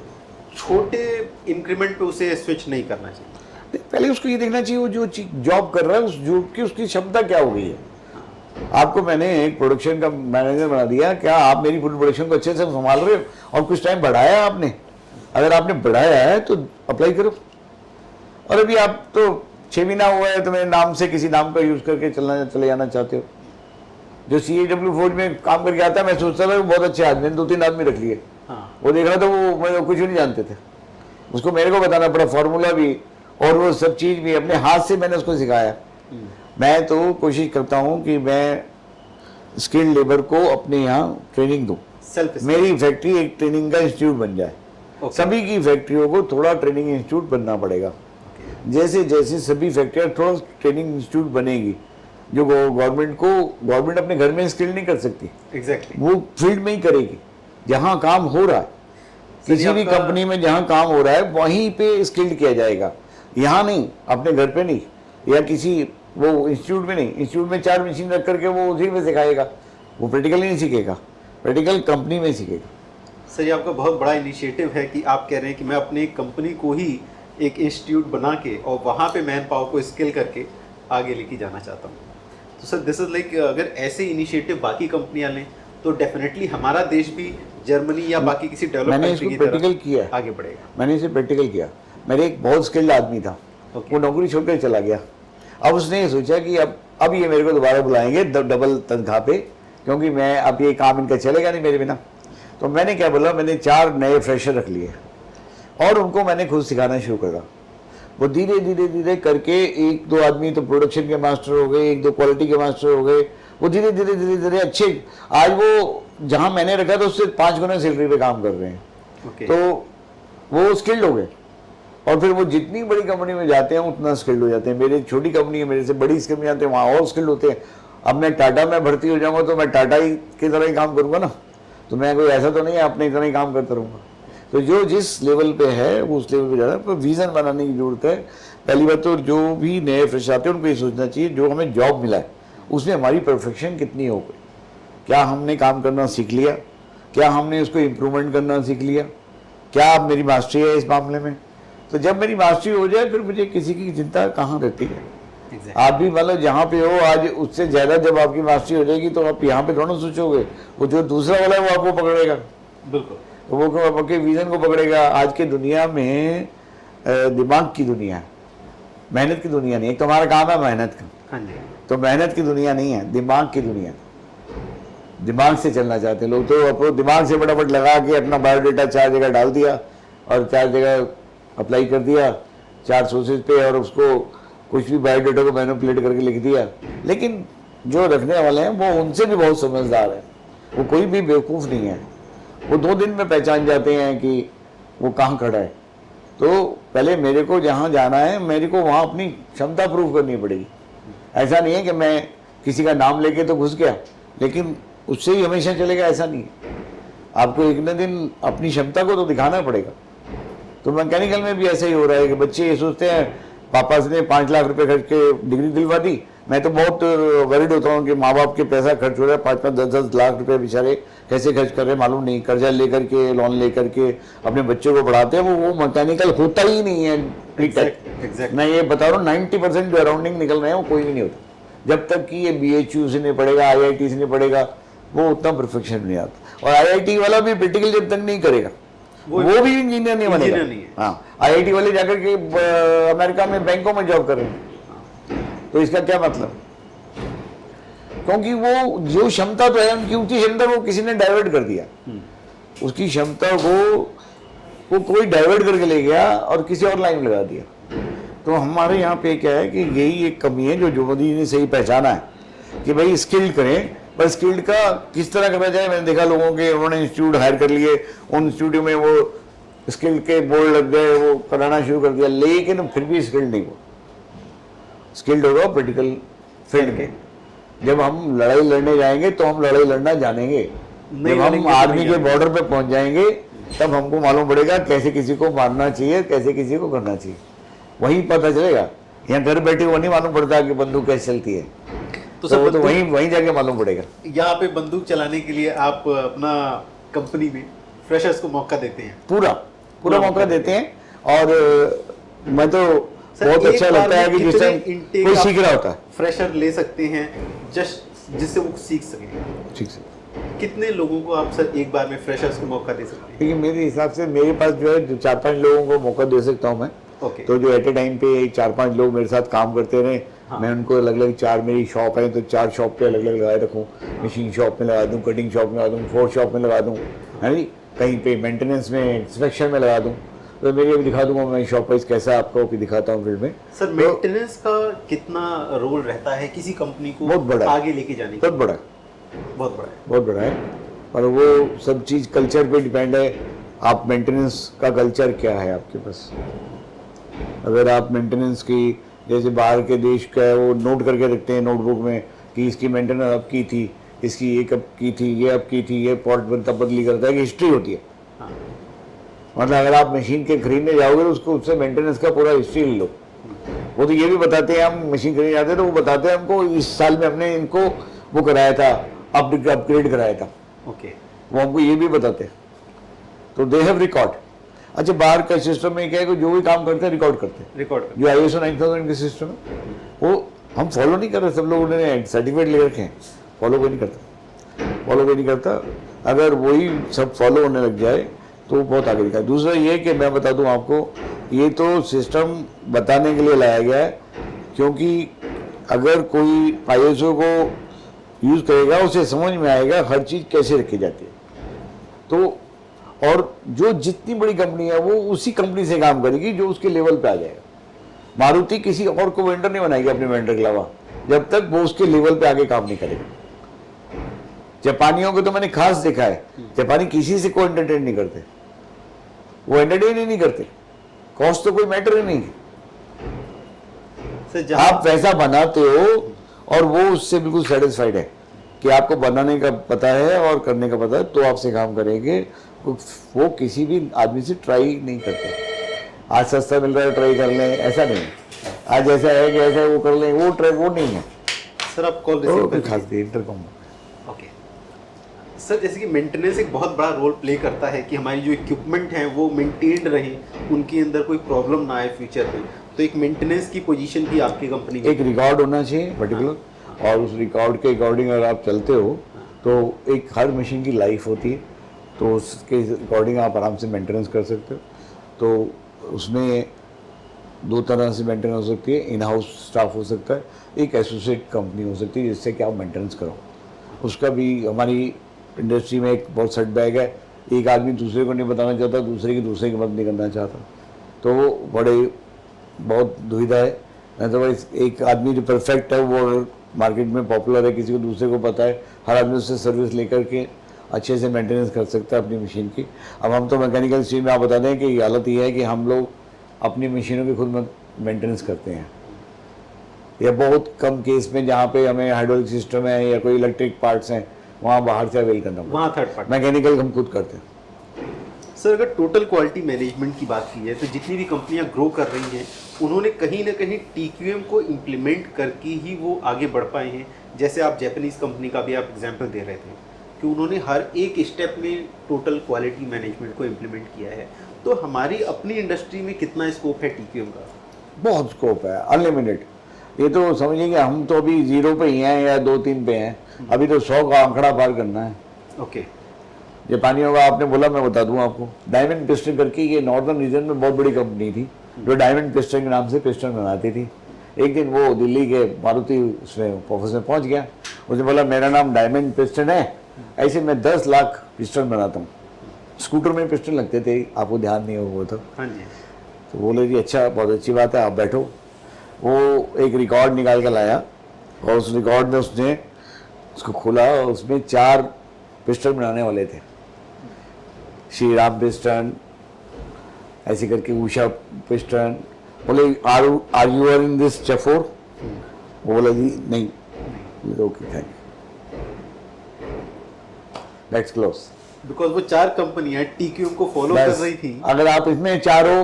Speaker 2: छोटे इंक्रीमेंट पे उसे स्विच नहीं करना चाहिए।
Speaker 1: पहले उसको ये देखना चाहिए वो जो जॉब कर रहा है उस जॉब की उसकी क्षमता क्या हो गई है। आपको मैंने एक प्रोडक्शन का मैनेजर बना दिया, क्या आप मेरी पूरी प्रोडक्शन को अच्छे से संभाल रहे हो और कुछ टाइम बढ़ाया आपने? अगर आपने बढ़ाया है तो अप्लाई करो। और अभी आप तो 6 महीना हुआ है तो मेरे नाम से किसी नाम का यूज करके चले जाना चाहते हो। जो CAW फौज में काम करके आता है, मैं सोचता था बहुत अच्छे आदमी, 2-3 आदमी रख लिए। वो देख रहा था वो कुछ भी नहीं जानते थे, उसको मेरे को बताना पड़ा फॉर्मूला भी और वो सब चीज भी अपने हाथ से मैंने उसको सिखाया। मैं तो कोशिश करता हूँ कि मैं स्किल्ड लेबर को अपने यहाँ ट्रेनिंग दूँ। मेरी फैक्ट्री एक ट्रेनिंग का इंस्टीट्यूट बन जाए। सभी की फैक्ट्रियों को थोड़ा ट्रेनिंग इंस्टीट्यूट बनना पड़ेगा। जैसे जैसे सभी फैक्ट्रियाँ थोड़ा ट्रेनिंग इंस्टीट्यूट बनेगी, जो गवर्नमेंट अपने घर में स्किल नहीं कर सकती। वो फील्ड में ही करेगी जहाँ काम हो रहा है। किसी भी कंपनी में जहाँ काम हो रहा है वहीं पे स्किल्ड किया जाएगा, यहाँ नहीं, अपने घर पे नहीं, या किसी वो इंस्टीट्यूट में नहीं। इंस्टीट्यूट में 4 मशीन रख करके वो उसी में सिखाएगा, वो प्रैक्टिकल नहीं सीखेगा, प्रैक्टिकल कंपनी में सीखेगा।
Speaker 2: सर, ये आपका बहुत बड़ा इनिशिएटिव है कि आप कह रहे हैं कि मैं अपनी कंपनी को ही एक इंस्टीट्यूट बना के और वहाँ पे मैन पावर को स्किल करके आगे लेके जाना चाहता हूँ। तो सर दिस इज लाइक, अगर ऐसे इनिशिएटिव बाकी कंपनियां लें तो डेफिनेटली हमारा देश भी जर्मनी या बाकी किसी डेवलप कंट्री की तरफ आगे बढ़ेगा।
Speaker 1: मैंने इसे प्रैक्टिकल किया। मेरे एक बहुत स्किल्ड आदमी था, वो नौकरी छोड़कर चला गया। अब उसने ये सोचा कि अब ये मेरे को दोबारा बुलाएंगे डबल तनख्वाह पे, क्योंकि मैं अब ये काम इनका चलेगा नहीं मेरे बिना। तो मैंने क्या बोला, मैंने 4 नए फ्रेशर रख लिए और उनको मैंने खुद सिखाना शुरू करा। वो धीरे धीरे धीरे करके 1-2 आदमी तो प्रोडक्शन के मास्टर हो गए, 1-2 क्वालिटी के मास्टर हो गए। वो धीरे धीरे धीरे धीरे अच्छे, आज वो जहाँ मैंने रखा था उससे 5 गुना सैलरी पे काम कर रहे हैं। तो वो स्किल्ड हो गए और फिर वो जितनी बड़ी कंपनी में जाते हैं उतना स्किल्ड हो जाते हैं। मेरी छोटी कंपनी है, मेरे से बड़ी कंपनी जाते हैं, वहाँ और स्किल्ड होते हैं। अब मैं टाटा में भर्ती हो जाऊँगा तो मैं टाटा ही की तरह ही काम करूँगा ना, तो मैं कोई ऐसा तो नहीं है अपने तरह ही काम करता रहूँगा। तो जो जिस लेवल पे है वो उस लेवल पे जा रहा है, पर विजन बनाने की जरूरत है। पहली बात तो जो भी नए फ्रेश आते हैं उनको ये सोचना चाहिए जो हमें जॉब मिला है उसमें हमारी परफेक्शन कितनी हो गई, क्या हमने काम करना सीख लिया, क्या हमने उसको इम्प्रूवमेंट करना सीख लिया, क्या अब मेरी मास्टरी है इस मामले में। तो जब मेरी मास्टरी हो जाए फिर मुझे किसी की चिंता कहाँ रहती है। आप भी मतलब जहाँ पे हो आज, उससे ज़्यादा जब आपकी मास्टरी हो जाएगी तो आप यहाँ पे थोड़ा सोचोगे, वो जो दूसरा वाला है वो आपको पकड़ेगा।
Speaker 2: बिल्कुल,
Speaker 1: तो वो आपके विजन को पकड़ेगा। आज के दुनिया में दिमाग की दुनिया है, मेहनत की दुनिया नहीं है। तुम्हारा काम है मेहनत का,
Speaker 2: हाँ जी,
Speaker 1: तो मेहनत की दुनिया नहीं है, दिमाग की दुनिया। दिमाग से चलना चाहते लोग, तो अपने दिमाग से फटाफट लगा के अपना बायोडाटा 4 जगह डाल दिया और 4 जगह अप्लाई कर दिया 4 सोर्सेज पे, और उसको कुछ भी बायोडाटा को मैनिपुलेट करके लिख दिया। लेकिन जो रखने वाले हैं वो उनसे भी बहुत समझदार है, वो कोई भी बेवकूफ़ नहीं है। वो 2 दिन में पहचान जाते हैं कि वो कहाँ खड़ा है। तो पहले मेरे को जहाँ जाना है मेरे को वहाँ अपनी क्षमता प्रूव करनी पड़ेगी। ऐसा नहीं है कि मैं किसी का नाम लेके तो घुस गया लेकिन उससे ही हमेशा चलेगा, ऐसा नहीं है। आपको एक न दिन अपनी क्षमता को तो दिखाना पड़ेगा। तो मैकेनिकल में भी ऐसा ही हो रहा है कि बच्चे ये सोचते हैं पापा ने 5 लाख रुपए खर्च के डिग्री दिलवा दी। मैं तो बहुत वरीड होता हूँ कि माँ बाप के पैसा खर्च हो रहा है, 5-5, 10-10 लाख रुपए बेचारे कैसे खर्च कर रहे हैं मालूम नहीं, कर्जा लेकर के, लोन लेकर के अपने बच्चों को पढ़ाते हैं। वो मैकेनिकल होता ही नहीं है।
Speaker 2: Exactly.
Speaker 1: मैं ये बता रहा हूँ 90% जो अराउंडिंग निकल रहे हैं वो कोई भी नहीं होता। जब तक कि ये BHU से नहीं पड़ेगा, IIT से नहीं पड़ेगा, वो उतना परफेक्शन नहीं आता। और IIT वाला भी प्रैक्टिकल जब तक नहीं करेगा वो भी इंजीनियर नहीं बनेगा। हाँ, IIT वाले जाकर के अमेरिका में बैंकों में जॉब कर रहे हैं, तो इसका क्या मतलब? क्योंकि वो जो क्षमता तो है उनकी, उसकी क्षमता को किसी ने डाइवर्ट कर दिया। उसकी क्षमता को कोई डाइवर्ट करके ले गया और किसी और लाइन में लगा दिया। तो हमारे यहाँ पे क्या है कि यही एक कमी है जो मोदी जी ने सही पहचाना है कि भाई स्किल्ड करें, पर स्किल्ड का किस तरह करा जाए। मैंने देखा लोगों के, उन्होंने इंस्टीट्यूट हायर कर लिए, उन इंस्टीट्यूट में वो स्किल्ड के बोर्ड लग गए, वो कराना शुरू कर दिया, लेकिन फिर भी स्किल्ड नहीं हुआ। स्किल्ड होगा प्रैक्टिकल फील्ड के। जब हम लड़ाई लड़ने जाएंगे तो हम लड़ाई लड़ना जानेंगे। जब हम आर्मी के बॉर्डर पे पहुंच जाएंगे तब हमको मालूम पड़ेगा कैसे किसी को मारना चाहिए, कैसे किसी को करना चाहिए, वहीं पता चलेगा। यहाँ घर बैठे वो नहीं मालूम पड़ता कि बंदूक कैसे चलती है, तो वहीं जाके मालूम पड़ेगा।
Speaker 2: यहाँ पे बंदूक चलाने के लिए आप अपना कंपनी में फ्रेशर्स को मौका देते हैं?
Speaker 1: पूरा मौका देते हैं। और मैं तो बहुत अच्छा लगता है कि जिस टाइम कोई सीख रहा होता है,
Speaker 2: फ्रेशर ले सकते हैं जस्ट जिससे वो सीख सकें।
Speaker 1: ठीक से।
Speaker 2: कितने लोगों को आप सर एक बार में फ्रेशर्स को मौका दे सकते हैं?
Speaker 1: देखिए मेरे हिसाब से मेरे पास जो है 4-5 लोगों को मौका दे सकता हूँ मैं।
Speaker 2: ओके।
Speaker 1: तो जो एट ए टाइम पे 4-5 लोग मेरे साथ काम करते रहे,
Speaker 2: हाँ।
Speaker 1: मैं उनको अलग अलग 4 मेरी शॉप है तो 4 शॉप पे अलग अलग लगाए रखूँ, मशीन शॉप में लगा दूँ, कटिंग शॉप में लगा दूँ, फोर्थ शॉप में लगा दूँ, है नी, कहीं पे मेंटेनेंस में, इंस्पेक्शन में लगा दूँ। तो मेरी अभी दिखा दूंगा मैं शॉप वाइज कैसा आपको भी दिखाता हूँ फील्ड में।
Speaker 2: सर मेंटेनेंस का कितना रोल रहता है किसी कंपनी को
Speaker 1: बहुत बड़ा
Speaker 2: आगे लेके जाने का?
Speaker 1: बहुत बड़ा,
Speaker 2: बहुत बड़ा है,
Speaker 1: बहुत बड़ा है। और वो सब चीज़ कल्चर पे डिपेंड है। आप मेंटेनेंस का कल्चर क्या है आपके पास। अगर आप मेंटेनेंस की जैसे बाहर के देश का है वो नोट करके रखते हैं नोटबुक में कि इसकी मेंटेनेंस अब की थी, इसकी ये कब की थी, ये अब की थी, ये पॉट बदली करता है कि हिस्ट्री होती है।
Speaker 2: हाँ।
Speaker 1: मतलब अगर आप मशीन के खरीदने जाओगे तो उसको उससे मेंटेनेंस का पूरा हिस्ट्री ले लो। वो तो ये भी बताते हैं, हम मशीन खरीदने जाते हैं तो वो बताते हैं हमको इस साल में हमने इनको वो कराया था, अपग्रेड कराया था।
Speaker 2: ओके।
Speaker 1: वो हमको ये भी बताते हैं। तो दे हैव रिकॉर्ड। अच्छा बाहर का सिस्टम में क्या है कि जो भी काम करते हैं रिकॉर्ड करते हैं।
Speaker 2: रिकॉर्ड
Speaker 1: जो ISO 9000 के सिस्टम है वो हम फॉलो नहीं कर रहे। सब लोगों ने सर्टिफिकेट ले रखे हैं, फॉलो कोई नहीं करता, फॉलो कोई नहीं करता। अगर वही सब फॉलो होने लग जाए तो बहुत आगे दिखा। दूसरा ये कि मैं बता दूं आपको, ये तो सिस्टम बताने के लिए लाया गया है क्योंकि अगर कोई ISO को यूज़ करेगा उसे समझ में आएगा हर चीज़ कैसे रखी जाती है। तो और जो जितनी बड़ी कंपनी है वो उसी कंपनी से काम करेगी जो उसके लेवल पे आ जाएगा। मारुति किसी और को वेंडर नहीं बनाएगी अपने वेंडर के अलावा जब तक वो उसके लेवल पे आगे काम नहीं करेगा। जापानियों को तो मैंने खास देखा है, जापानी किसी से कोई एंटरटेन नहीं करते, वो एंटरटेन ही नहीं करते। कॉस्ट तो कोई मैटर ही नहीं है। आप पैसा बनाते हो और वो उससे बिल्कुल सेटिस्फाइड है कि आपको बनाने का पता है और करने का पता है तो आपसे काम करेंगे। वो किसी भी आदमी से ट्राई नहीं करते। आज सस्ता मिल रहा है ट्राई कर लें, ऐसा नहीं है। आज ऐसा है कि ऐसा वो कर लें, वो ट्राई वो नहीं है।
Speaker 2: सर आप कॉल रिसीव कर
Speaker 1: खास इंटरकॉम।
Speaker 2: ओके सर, जैसे कि मेंटेनेंस एक बहुत बड़ा रोल प्ले करता है कि हमारी जो इक्विपमेंट हैं वो मेंटेन्ड रहें, उनके अंदर कोई प्रॉब्लम ना आए फ्यूचर में। तो एक मेंटेनेंस की पोजीशन भी आपकी कंपनी में
Speaker 1: एक रिकॉर्ड होना चाहिए पर्टिकुलर, और उस रिकॉर्ड के अकॉर्डिंग अगर आप चलते हो तो एक हर मशीन की लाइफ होती है, तो उसके अकॉर्डिंग आप आराम से मेंटेनेंस कर सकते हो। तो उसमें 2 तरह से मेंटेनेंस हो सकती है, इन हाउस स्टाफ हो सकता है, एक एसोसिएट कंपनी हो सकती है जिससे कि आप मेंटेनेंस करो। उसका भी हमारी इंडस्ट्री में एक बहुत सेटबैक है, एक आदमी दूसरे को नहीं बताना चाहता, दूसरे की मदद नहीं करना चाहता, तो वो बहुत दुविधा है। अदरवाइज एक आदमी जो परफेक्ट है वो मार्केट में पॉपुलर है, किसी को दूसरे को पता है, हर आदमी उससे सर्विस लेकर के अच्छे से मेंटेनेंस कर सकता है अपनी मशीन की। अब हम तो मैकेनिकल स्ट्रीम में आप बता दें कि हालत ये है कि हम लोग अपनी मशीनों की खुद मेंटेनेंस करते हैं, या बहुत कम केस में जहाँ पे हमें हाइड्रोलिक सिस्टम है या कोई इलेक्ट्रिक पार्ट्स हैं वहाँ बाहर से अवेल करना पड़ता है,
Speaker 2: वहाँ थर्ड पार्टी।
Speaker 1: मैकेनिकल हम खुद करते हैं।
Speaker 2: सर अगर टोटल क्वालिटी मैनेजमेंट की बात की है तो जितनी भी कंपनियां ग्रो कर रही हैं उन्होंने कहीं ना कहीं TQM को इम्प्लीमेंट करके ही वो आगे बढ़ पाए हैं। जैसे आप जापानीज़ कंपनी का भी आप एग्जांपल दे रहे थे कि उन्होंने हर एक स्टेप में टोटल क्वालिटी मैनेजमेंट को इम्प्लीमेंट किया है। तो हमारी अपनी इंडस्ट्री में कितना स्कोप है TQM का?
Speaker 1: बहुत स्कोप है, अनलिमिटेड। ये तो समझिए कि हम तो अभी 0 पे ही हैं या 2-3 पे हैं, अभी तो 100 का आंकड़ा पार करना है।
Speaker 2: ओके।
Speaker 1: जापानियों का आपने बोला, मैं बता दूं आपको, डायमंड पिस्टन करके ये नॉर्दर्न रीजन में बहुत बड़ी कंपनी थी जो डायमंड पिस्टन के नाम से पिस्टन बनाती थी। एक दिन वो दिल्ली के मारुति उसमें ऑफिस में पहुंच गया, उसने बोला मेरा नाम डायमंड पिस्टन है, ऐसे मैं 10 लाख पिस्टन बनाता हूँ। स्कूटर में पिस्टन लगते थे, आपको ध्यान नहीं होगा तो।
Speaker 2: हाँ जी।
Speaker 1: तो बोले जी अच्छा, बहुत अच्छी बात है, आप बैठो। वो एक रिकॉर्ड निकाल कर लाया और उस रिकॉर्ड में उसने उसको खोला और उसमें 4 पिस्टन बनाने वाले थे, श्री राम पिस्टन ऐसे करके, उषा पिस्टन। बोले are you are in this चफोर? वो बोला जी नहीं। Okay thank you, let's close.
Speaker 2: Because वो 4 कंपनियां TQM को फॉलो कर रही थी।
Speaker 1: अगर आप इसमें 4 हो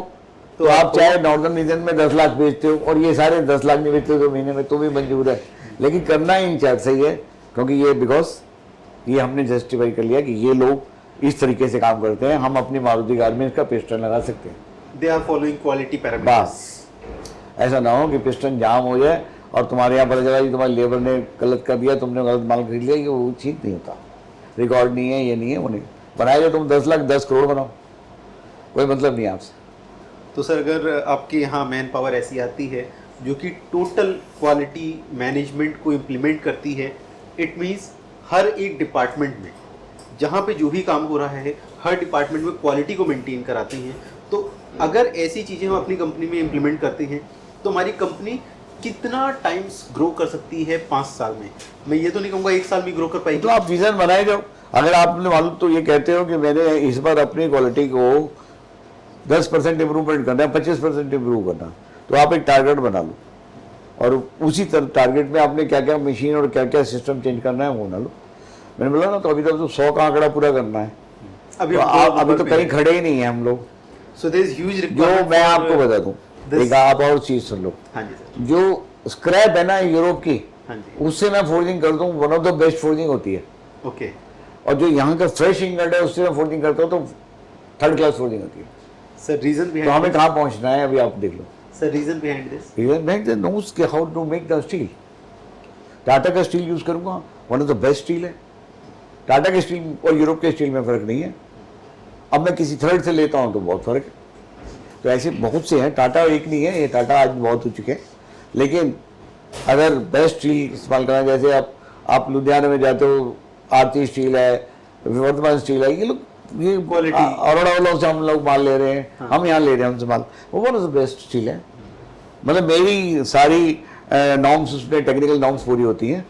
Speaker 1: तो आप चाहे नॉर्दर्न रीजन में 10 लाख बेचते हो और ये सारे 10 लाख नहीं बेचते तो महीने में तो भी मंजूर है, लेकिन करना ही इंचार्ज सही है क्योंकि ये बिकॉज ये हमने जस्टिफाई कर लिया कि ये लोग इस तरीके से काम करते हैं, हम अपनी मारुति गारमेंट्स का पिस्टन लगा सकते हैं।
Speaker 2: They are following quality parameters.
Speaker 1: बस ऐसा ना हो कि पिस्टन जाम हो जाए और तुम्हारे यहाँ पता चला कि तुम्हारे लेबर ने गलत कर दिया, तुमने गलत माल खरीद लिया, ये वो ठीक नहीं होता। रिकॉर्ड नहीं है, ये नहीं है, वो नहीं बनाए जो तुम 10 लाख 10 करोड़ बनाओ, कोई मतलब नहीं आपसे।
Speaker 2: तो सर अगर आपके यहाँ मैन पावर ऐसी आती है जो कि टोटल क्वालिटी मैनेजमेंट को इम्प्लीमेंट करती है, इट मीन्स हर एक डिपार्टमेंट में जहाँ पे जो भी काम हो रहा है हर डिपार्टमेंट में क्वालिटी को मेंटेन कराते हैं, तो अगर ऐसी चीज़ें हम अपनी कंपनी में इम्प्लीमेंट करते हैं तो हमारी कंपनी कितना टाइम्स ग्रो कर सकती है 5 साल में? मैं ये तो नहीं कहूँगा 1 साल में ग्रो कर पाएगी।
Speaker 1: तो आप विजन बनाए जाओ। अगर आपने मालूम तो ये कहते हो कि मैंने इस बार अपनी क्वालिटी को 10% इम्प्रूवमेंट करना है, 25% इम्प्रूव करना, तो आप एक टारगेट बना लो और उसी तरह टारगेट में आपने क्या क्या मशीन और क्या क्या सिस्टम चेंज करना है वो बना लो। मैंने बोला ना, तो अभी तक तो 100 का आंकड़ा पूरा करना है, अभी तो कहीं खड़े ही नहीं है हम लोग।
Speaker 2: सो देयर इज ह्यूज
Speaker 1: जो
Speaker 2: रिक्वायरमेंट।
Speaker 1: मैं आपको बता दूं, एक आप और चीज सुन लो,
Speaker 2: हाँ जी सर।
Speaker 1: जो स्क्रैप है ना यूरोप की,
Speaker 2: हाँ जी।
Speaker 1: उससे मैं फोर्जिंग कर दूं, one of the best forging होती है।
Speaker 2: ओके।
Speaker 1: और जो यहाँ का फ्रेश इंगट है उससे मैं फोर्जिंग करता हूँ तो 3rd क्लास फोर्जिंग होती है।
Speaker 2: सर रीजन
Speaker 1: तो
Speaker 2: बिहाइंड,
Speaker 1: हमें कहाँ पहुँचना है अभी आप देख लो।
Speaker 2: Sir reason behind this,
Speaker 1: Even back then knows कि how to make the steel। Tata का स्टील यूज करूंगा, one of the best steel है। टाटा के स्टील और यूरोप के स्टील में फर्क नहीं है। अब मैं किसी थर्ड से लेता हूं तो बहुत फर्क है। तो ऐसे बहुत से हैं, टाटा एक नहीं है, ये टाटा आज बहुत हो चुके हैं। लेकिन अगर बेस्ट स्टील इस्तेमाल करना, जैसे आप लुधियाना में जाते हो, आरती स्टील है, वर्धमान स्टील है, ये लोग ये
Speaker 2: Quality।
Speaker 1: अरोड़ा वालों से हम लोग माल ले रहे हैं, हम यहाँ ले रहे हैं उनसे माल, वो one of the best steel है। मतलब मेरी सारी नॉर्म्स उसमें टेक्निकल नॉर्म्स पूरी होती हैं,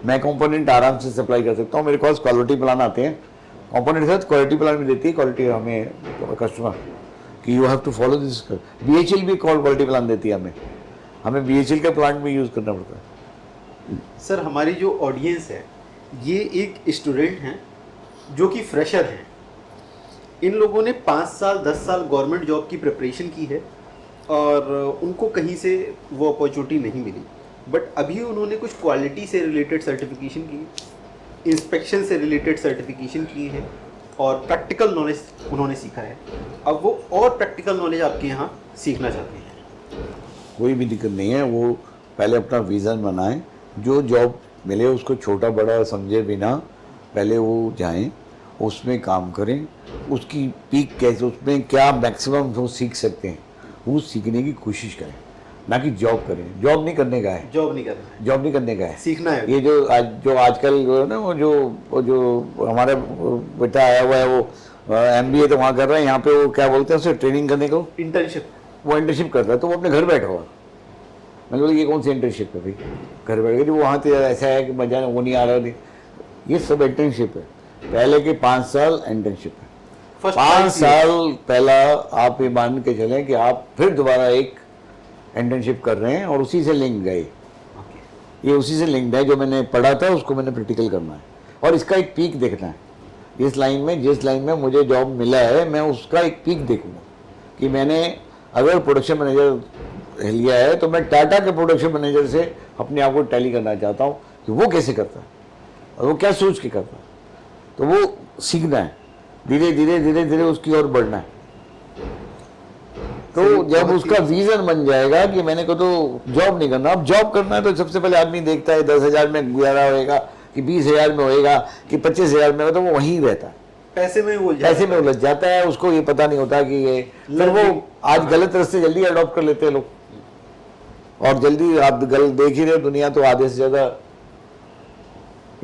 Speaker 1: मैं कंपोनेंट आराम से सप्लाई कर सकता हूँ। मेरे पास क्वालिटी प्लान आते हैं, कंपोनेंट के साथ क्वालिटी प्लान भी देती है क्वालिटी हमें कस्टमर कि you have to follow this. BHEL भी क्वालिटी प्लान देती है हमें BHEL का प्लांट भी यूज़ करना पड़ता है।
Speaker 2: सर हमारी जो ऑडियंस है ये एक स्टूडेंट हैं जो कि फ्रेशर हैं। इन लोगों ने 5 साल 10 साल गवर्नमेंट जॉब की प्रिपरेशन की है और उनको कहीं से वो अपॉर्चुनिटी नहीं मिली, बट अभी उन्होंने कुछ क्वालिटी से रिलेटेड सर्टिफिकेशन की, इंस्पेक्शन से रिलेटेड सर्टिफिकेशन की है और प्रैक्टिकल नॉलेज उन्होंने सीखा है। अब वो और प्रैक्टिकल नॉलेज आपके यहाँ सीखना चाहते हैं।
Speaker 1: कोई भी दिक्कत नहीं है, वो पहले अपना विज़न बनाएं, जो जॉब मिले उसको छोटा बड़ा समझे बिना पहले वो जाएं, उसमें काम करें, उसकी पीक कैसे, उसमें क्या मैक्सिमम वो सीख सकते हैं वो सीखने की कोशिश करें, ना कि जॉब करें। जॉब नहीं करने का है,
Speaker 2: जॉब नहीं करना है,
Speaker 1: जॉब नहीं करने का है,
Speaker 2: सीखना है।
Speaker 1: ये जो आजकल जो है ना, वो जो हमारे बेटा आया हुआ है वो MBA तो वहाँ कर रहा है, यहाँ पे वो क्या बोलते हैं उसे ट्रेनिंग करने को,
Speaker 2: इंटर्नशिप,
Speaker 1: वो इंटर्नशिप कर रहा है, तो वो अपने घर बैठा हुआ। मैंने बोला ये कौन सी इंटर्नशिप है भाई, घर बैठ गए, वो वहाँ तो ऐसा है कि मजा वो नहीं आ रहा नहीं, ये सब इंटर्नशिप है। पहले के 5 साल इंटर्नशिप है, 5 साल पहला आप ये मान के चलें कि आप फिर दोबारा एक इंटर्नशिप कर रहे हैं और उसी से लिंक गए, ये उसी से लिंक्ड है। जो मैंने पढ़ा था उसको मैंने प्रैक्टिकल करना है और इसका एक पीक देखना है। इस लाइन में, जिस लाइन में मुझे जॉब मिला है, मैं उसका एक पीक देखूंगा कि मैंने अगर प्रोडक्शन मैनेजर लिया है तो मैं टाटा के प्रोडक्शन मैनेजर से अपने आप को टैली करना चाहता हूँ कि वो कैसे करता है और वो क्या सोच के करता है। तो वो सीखना है, धीरे धीरे धीरे धीरे उसकी ओर बढ़ना है। तो जब उसका विजन बन जाएगा कि मैंने को तो जॉब नहीं करना, अब जॉब करना है, तो सबसे पहले आदमी देखता है 10,000 में गुजारा होएगा कि 20,000 में होएगा कि 25,000 में होगा, तो वो वहीं रहता है, पैसे में उलझ जाता है। उसको ये पता नहीं होता कि ये, फिर वो आज गलत रास्ते जल्दी अडॉप्ट कर लेते हैं लोग, और जल्दी आप गलत देख ही रहे दुनिया तो आधे से ज़्यादा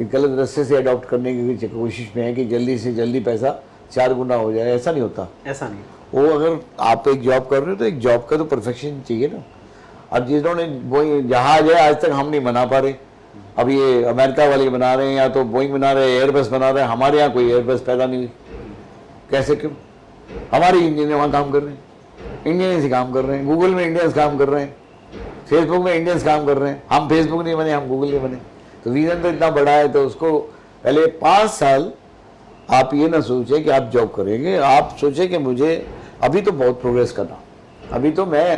Speaker 1: गलत रास्ते से अडॉप्ट करने की कोशिश में है कि जल्दी से जल्दी पैसा 4 गुना हो जाए। ऐसा नहीं होता,
Speaker 2: ऐसा नहीं।
Speaker 1: वो अगर आप एक जॉब कर रहे हो तो एक जॉब का तो परफेक्शन चाहिए ना। अब जिन्होंने वो जहाज है आज तक हम नहीं बना पा रहे, अब ये अमेरिका वाले बना रहे हैं, या तो बोइंग बना रहे हैं, एयरबस बना रहे हैं, हमारे यहाँ कोई एयरबस पैदा नहीं हुई। कैसे, क्यों? हमारे इंजीनियर वहाँ काम कर रहे हैं, इंडियंस ही काम कर रहे हैं, गूगल में इंडियंस काम कर रहे हैं, फेसबुक में इंडियंस काम कर रहे हैं। हम फेसबुक नहीं बने, हम गूगल नहीं बने। तो विजन तो इतना बड़ा है, तो उसको पहले 5 साल आप ये ना सोचें कि आप जॉब करेंगे, आप सोचें कि मुझे अभी तो बहुत प्रोग्रेस करना, अभी तो मैं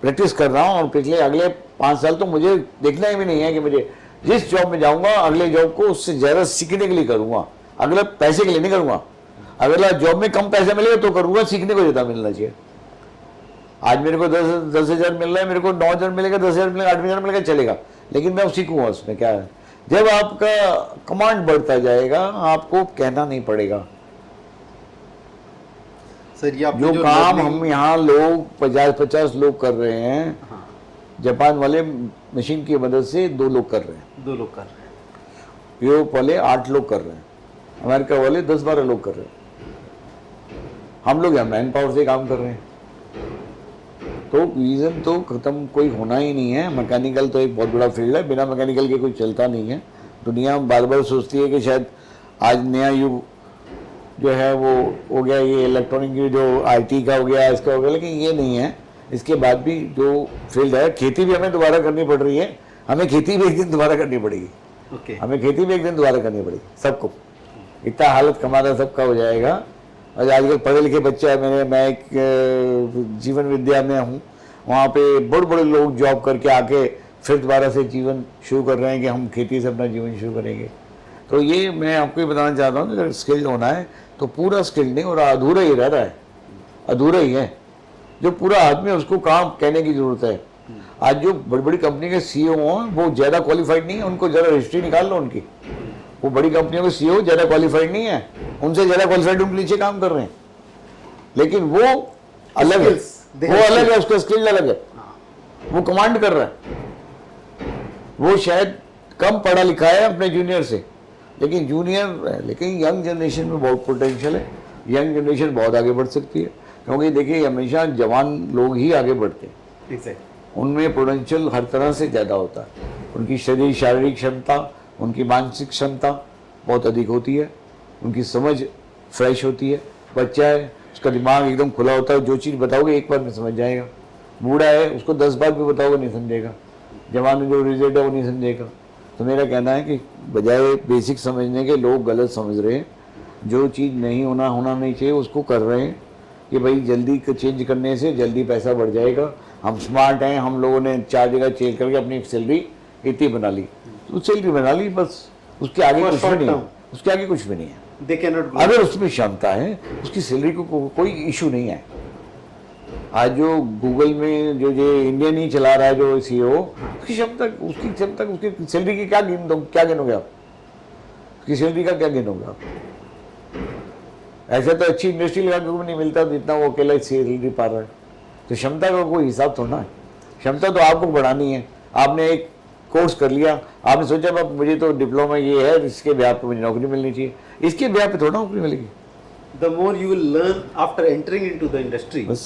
Speaker 1: प्रैक्टिस कर रहा हूँ और पिछले अगले 5 साल तो मुझे देखना ही भी नहीं है कि मुझे जिस जॉब में जाऊँगा अगले जॉब को उससे ज़्यादा सीखने के लिए करूँगा, अगले पैसे के लिए नहीं करूँगा। अगला जॉब में कम पैसे मिलेगा तो करूँगा, सीखने को ज़्यादा मिलना चाहिए। आज मेरे को 10,000 मिल रहा है, मेरे को 9,000 मिलेगा, 10,000 मिलेगा, 8,000 मिलेगा, चलेगा, लेकिन मैं सीखूंगा उसमें क्या है। जब आपका कमांड बढ़ता जाएगा आपको कहना नहीं पड़ेगा।
Speaker 2: सर ये
Speaker 1: जो काम हम यहाँ लोग 50 लोग कर रहे हैं,
Speaker 2: हाँ,
Speaker 1: जापान वाले मशीन की मदद से 2 लोग कर रहे हैं,
Speaker 2: 2 लोग कर रहे हैं,
Speaker 1: यूरोप वाले 8 लोग कर रहे हैं, अमेरिका वाले 10-12 लोग कर रहे हैं, हम लोग यहाँ मैन पावर से काम कर रहे हैं। तो रीज़न तो ख़त्म कोई होना ही नहीं है। मैकेनिकल तो एक बहुत बड़ा फील्ड है, बिना मैकेनिकल के कोई चलता नहीं है। दुनिया बार बार सोचती है कि शायद आज नया युग जो है वो हो गया, ये इलेक्ट्रॉनिक की जो आईटी का हो गया, इसका हो गया, लेकिन ये नहीं है। इसके बाद भी जो फील्ड है, खेती भी हमें दोबारा करनी पड़ रही है, हमें खेती भी एक दिन दोबारा करनी पड़ेगी। हमें खेती भी एक दिन दोबारा करनी पड़ेगी सबको। इतना हालत कमाना सबका हो जाएगा। और आजकल पढ़े लिखे बच्चे है मैं एक जीवन विद्या में हूँ, वहाँ पे बड़े बड़े लोग जॉब करके आके फिर दोबारा से जीवन शुरू कर रहे हैं कि हम खेती से अपना जीवन शुरू करेंगे। तो ये मैं आपको ये बताना चाहता हूँ कि अगर स्किल्ड होना है तो पूरा स्किल्ड नहीं, और अधूरा ही रह रहा है, अधूरा ही है। जो पूरा आदमी है उसको काम कहने की ज़रूरत है। आज जो बड़ी बड़ी कंपनी के CEO हैं वो ज़्यादा क्वालिफाइड नहीं है, उनको ज़रा हिस्ट्री निकाल लो उनकी। वो बड़ी कंपनियों के CEO ज़्यादा क्वालिफाइड नहीं है, उनसे ज़्यादा क्वालिफाइड उनके नीचे काम कर रहे हैं, लेकिन वो अलग है, वो अलग है, उसका स्किल अलग है, वो कमांड कर रहा है। वो शायद कम पढ़ा लिखा है अपने जूनियर से, लेकिन लेकिन यंग जनरेशन में बहुत पोटेंशियल है। यंग जनरेशन बहुत आगे बढ़ सकती है, क्योंकि देखिए हमेशा जवान लोग ही आगे बढ़ते हैं। उनमें पोटेंशियल हर तरह से ज़्यादा होता है। उनकी शारीरिक क्षमता, उनकी मानसिक क्षमता बहुत अधिक होती है, उनकी समझ फ्रेश होती है। बच्चा है, उसका दिमाग एकदम खुला होता है, जो चीज़ बताओगे एक बार में समझ जाएगा। बूढ़ा है, उसको 10 बार भी बताओगे नहीं समझेगा। जवान जो रिजल्ट है वो नहीं समझेगा। तो मेरा कहना है कि बजाय बेसिक समझने के लोग गलत समझ रहे हैं। जो चीज़ नहीं होना नहीं चाहिए उसको कर रहे हैं कि भाई जल्दी चेंज करने से जल्दी पैसा बढ़ जाएगा। हम स्मार्ट हैं, हम लोगों ने 4 जगह चेंज करके अपनी सैलरी इतनी बना ली, तो सैलरी बना ली बस, उसके आगे कुछ भी नहीं है, उसके आगे कुछ भी नहीं है। अगर उसमें क्षमता है उसकी सैलरी को कोई इशू नहीं है। आज जो गूगल में जो इंडियन ही चला रहा है जो CEO, उसकी क्षमता उसकी सैलरी की क्या गिनोगे आप? उसकी सैलरी का क्या गिनोगे आप? ऐसे तो अच्छी इंडस्ट्री लगा के नहीं मिलता जितना वो अकेला सैलरी पा रहा है। तो क्षमता का कोई हिसाब थोड़ा है। क्षमता तो आपको बढ़ानी है। आपने एक कोर्स कर लिया, आपने सोचा अब मुझे तो डिप्लोमा ये है, इसके ब्याह पे मुझे नौकरी मिलनी चाहिए, इसके ब्याह पे थोड़ा नौकरी मिलेगी।
Speaker 2: The more you will learn after entering into the industry,
Speaker 1: बस।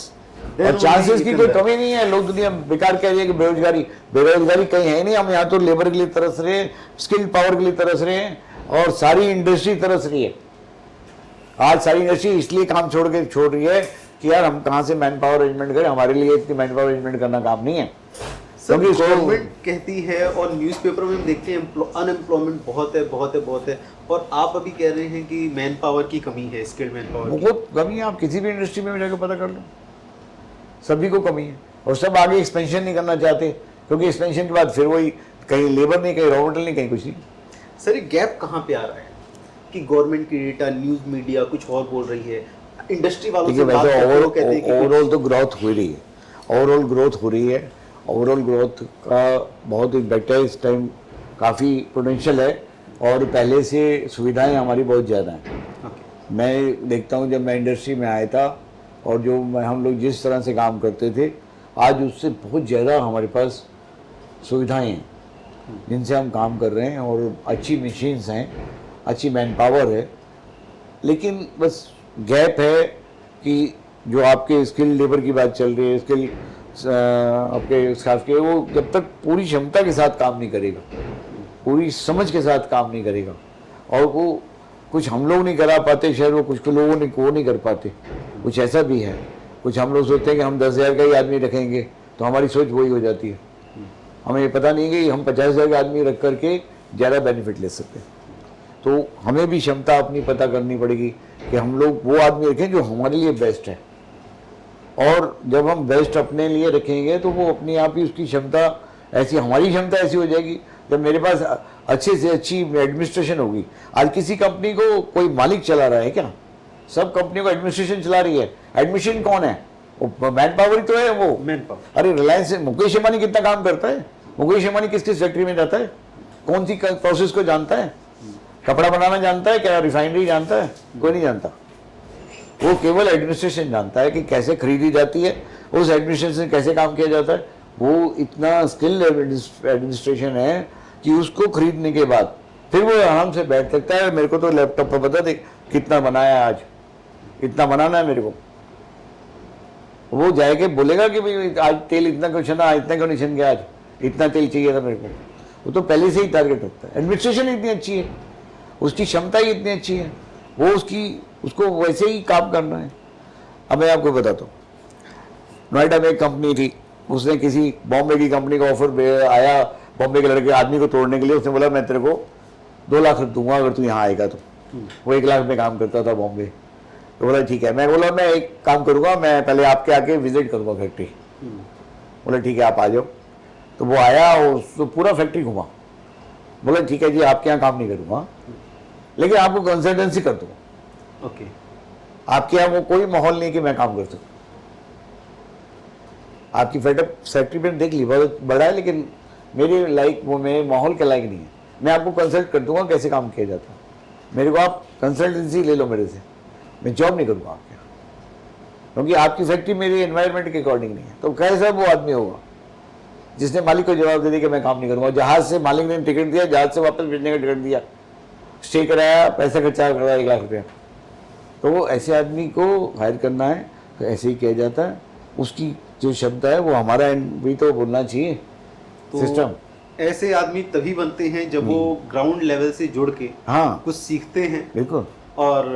Speaker 1: और चांसेस की कोई कमी नहीं है। लोग दुनिया बेकार कह रही है कि बेरोजगारी कहीं है नहीं। हम यहाँ तो लेबर के लिए तरस रहे हैं, स्किल्ड पावर के लिए तरस रहे हैं, और सारी इंडस्ट्री तरस रही है। आज सारी इंडस्ट्री इसलिए काम छोड़ रही है कि यार हम कहाँ से मैन पावर अरेंजमेंट करें, हमारे लिए इतनी मैन पावर अरेंजमेंट करना काम नहीं है।
Speaker 2: सब गवर्नमेंट कहती है और न्यूज़पेपर में हम देखते हैं अनएम्प्लॉयमेंट बहुत है, और आप अभी कह रहे हैं कि मैन पावर की कमी है, स्किल्ड मैन पावर
Speaker 1: बहुत कमी है। आप किसी भी इंडस्ट्री में जाकर पता कर लो, सभी को कमी है। और सब आगे एक्सपेंशन नहीं करना चाहते, क्योंकि एक्सपेंशन के बाद फिर वही कहीं लेबर नहीं, कहीं रॉ मटेरियल नहीं, कहीं कुछ नहीं।
Speaker 2: सर ये गैप कहाँ पे आ रहा है कि गवर्नमेंट की डेटा, न्यूज़ मीडिया कुछ और बोल रही है, इंडस्ट्री वालों से बात करते हैं, वो कहते हैं कि
Speaker 1: ओवरऑल तो ग्रोथ हो रही है, ओवरऑल ग्रोथ हो रही है। ओवरऑल ग्रोथ का बहुत इम्पैक्ट है इस टाइम, काफ़ी पोटेंशियल है, और पहले से सुविधाएं हमारी बहुत ज़्यादा हैं। मैं देखता हूँ जब मैं इंडस्ट्री में आया था और जो हम लोग जिस तरह से काम करते थे, आज उससे बहुत ज़्यादा हमारे पास सुविधाएं हैं जिनसे हम काम कर रहे हैं, और अच्छी मशीन्स हैं, अच्छी मैन पावर है। लेकिन बस गैप है कि जो आपके स्किल लेबर की बात चल रही है, स्किल आपके स्टाफ के, वो जब तक पूरी क्षमता के साथ काम नहीं करेगा, पूरी समझ के साथ काम नहीं करेगा, और वो कुछ हम लोग नहीं करा पाते शायद, वो कुछ लोगों ने वो नहीं कर पाते। कुछ ऐसा भी है, कुछ हम लोग सोचते हैं कि हम 10,000 का ही आदमी रखेंगे, तो हमारी सोच वही हो जाती है। हमें ये पता नहीं कि हम 50,000 का आदमी रख करके ज़्यादा बेनिफिट ले सकते हैं। तो हमें भी क्षमता अपनी पता करनी पड़ेगी कि हम लोग वो आदमी रखें जो हमारे लिए बेस्ट है। और जब हम बेस्ट अपने लिए रखेंगे तो वो अपने आप ही उसकी क्षमता ऐसी, हमारी क्षमता ऐसी हो जाएगी। जब मेरे पास अच्छे से अच्छी एडमिनिस्ट्रेशन होगी, आज किसी कंपनी को कोई मालिक चला रहा है क्या? सब कंपनी को एडमिनिस्ट्रेशन चला रही है। एडमिनिस्ट्रेशन कौन है? वो मैन पावर ही तो है वो।
Speaker 2: Man power.
Speaker 1: अरे रिलायंस मुकेश अंबानी कितना काम करता है, मुकेश अंबानी किस किस फैक्ट्री में जाता है, कौन सी प्रोसेस को जानता है, कपड़ा बनाना जानता है क्या, रिफाइनरी जानता है, कोई नहीं जानता। वो केवल एडमिनिस्ट्रेशन जानता है कि कैसे खरीदी जाती है, उस एडमिनिस्ट्रेशन से कैसे काम किया जाता है। वो इतना स्किल्ड एडमिनिस्ट्रेशन है कि उसको खरीदने के बाद फिर वो आराम से बैठ सकता है। मेरे को तो लैपटॉप पर बता दे कितना बनाया आज, इतना बनाना है मेरे को। वो जाएके बोलेगा कि भाई आज तेल इतना क्यों छना, इतना क्यों नहीं छन गया, आज इतना तेल चाहिए था मेरे को। वो तो पहले से ही टारगेट रखता है। एडमिनिस्ट्रेशन इतनी अच्छी है, उसकी क्षमता ही इतनी अच्छी है, वो उसको वैसे ही काम करना है। अब मैं आपको बताता हूँ, नोएडा में एक कंपनी थी, उसने किसी बॉम्बे की कंपनी का ऑफर आया, बॉम्बे के लड़के आदमी को तोड़ने के लिए। उसने बोला मैं तेरे को 2 लाख दूंगा अगर तू यहाँ आएगा तो। वो 1 लाख में काम करता था बॉम्बे। तो बोला ठीक है। मैं बोला मैं एक काम करूँगा, मैं पहले आपके आके विजिट करूँगा फैक्ट्री। बोला ठीक है आप आ जाओ। तो वो आया, उसको पूरा फैक्ट्री घुमा। बोला ठीक है जी आपके यहाँ काम नहीं करूँगा, लेकिन आपको कंसल्टेंसी कर दूँगा।
Speaker 2: ओके।
Speaker 1: आपके यहाँ वो कोई माहौल नहीं कि मैं काम कर सकूँ। आपकी फैक्ट्री पे देख ली बहुत बड़ा है, लेकिन मेरे लाइक वो मेरे माहौल के लायक नहीं है। मैं आपको कंसल्ट कर दूंगा कैसे काम किया जाता है, मेरे को आप कंसल्टेंसी ले लो मेरे से, मैं जॉब नहीं करूँगा आपके यहाँ, क्योंकि आपकी फैक्ट्री मेरी एनवायरनमेंट के अकॉर्डिंग नहीं है। तो कैसा वो आदमी होगा जिसने मालिक को जवाब दे दिया कि मैं काम नहीं करूँगा। जहाज से मालिक ने टिकट दिया, जहाज से वापस भेजने का टिकट दिया, स्टे कराया, पैसा खर्चा करवाया 1 लाख रुपया। तो वो ऐसे आदमी को हायर करना है तो ऐसे ही किया जाता है। उसकी जो क्षमता है वो हमारा भी तो बोलना चाहिए
Speaker 2: तो
Speaker 1: सिस्टम।
Speaker 2: ऐसे आदमी तभी बनते हैं जब वो ग्राउंड लेवल से जुड़ के
Speaker 1: हाँ
Speaker 2: कुछ सीखते हैं।
Speaker 1: बिल्कुल।
Speaker 2: और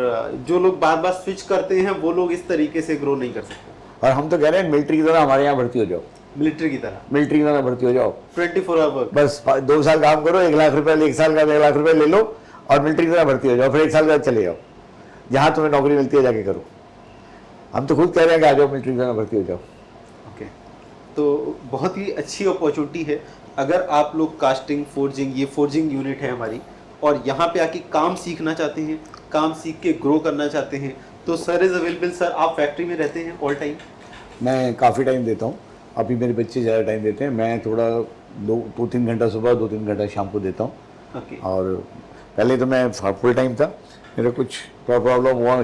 Speaker 2: जो लोग बार बार स्विच करते हैं वो लोग इस तरीके से ग्रो नहीं कर सकते।
Speaker 1: और हम तो कह रहे हैं मिलिट्री की तरह हमारे यहाँ भर्ती हो जाओ,
Speaker 2: मिलिट्री की तरह,
Speaker 1: मिलिट्री की तरह भर्ती हो जाओ।
Speaker 2: 24 आवर वर्क।
Speaker 1: बस 2 साल काम करो, 1 लाख रुपये, 1 साल का 1 लाख रुपये ले लो और मिलिट्री की तरह भर्ती हो जाओ। फिर 1 साल बाद चले जाओ, जहाँ तुम्हें नौकरी मिलती है जाके करो। हम तो खुद कह रहे हैं कि आ जाओ मिलिट्री की तरह भर्ती हो जाओ।
Speaker 2: ओके। तो बहुत ही अच्छी अपॉर्चुनिटी है। अगर आप लोग कास्टिंग, फोर्जिंग, ये फोर्जिंग यूनिट है हमारी, और यहाँ पे आके काम सीखना चाहते हैं, काम सीख के ग्रो करना चाहते हैं, तो सर इज़ अवेलेबल। सर आप फैक्ट्री में रहते हैं ऑल टाइम?
Speaker 1: मैं काफ़ी टाइम देता हूँ, अभी मेरे बच्चे ज़्यादा टाइम देते हैं। मैं थोड़ा 2-3 घंटा सुबह, 2-3 घंटा शाम को देता हूँ।
Speaker 2: ओके।
Speaker 1: और पहले तो मैं फुल टाइम था, मेरा कुछ प्रॉब्लम हुआ,